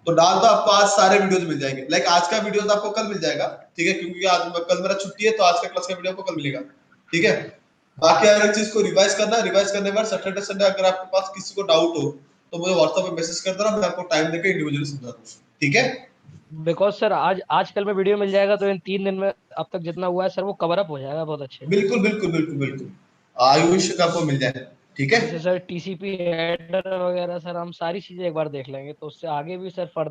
तो डाल दो, आपको आज सारे वीडियोस मिल जाएंगे। लाइक आज का वीडियो आपको कल मिल जाएगा, ठीक है, क्योंकि आज कल मेरा छुट्टी है, तो आज का क्लास का वीडियो आपको कल मिलेगा, ठीक है? बाकी हर एक चीज को रिवाइज करना, रिवाइज करने के बाद सैटरडे संडे अगर आपके पास किसी को डाउट हो तो मुझे व्हाट्सएप पे मैसेज कर देना, मैं आपको टाइम देकर इंडिविजुअली समझा दूंगा, ठीक है? बिकॉज सर आज कल में वीडियो मिल जाएगा तो इन 3 दिन में अब तक जितना हुआ है सर वो कवर अप हो जाएगा बहुत अच्छे। बिल्कुल बिल्कुल बिल्कुल बिल्कुल, आई विश आपको मिल जाए, ठीक है? जैसे सर टीसीपी हेडर वगैरह सर हम सारी चीजें एक बार देख लेंगे, तो उससे आगे भी सर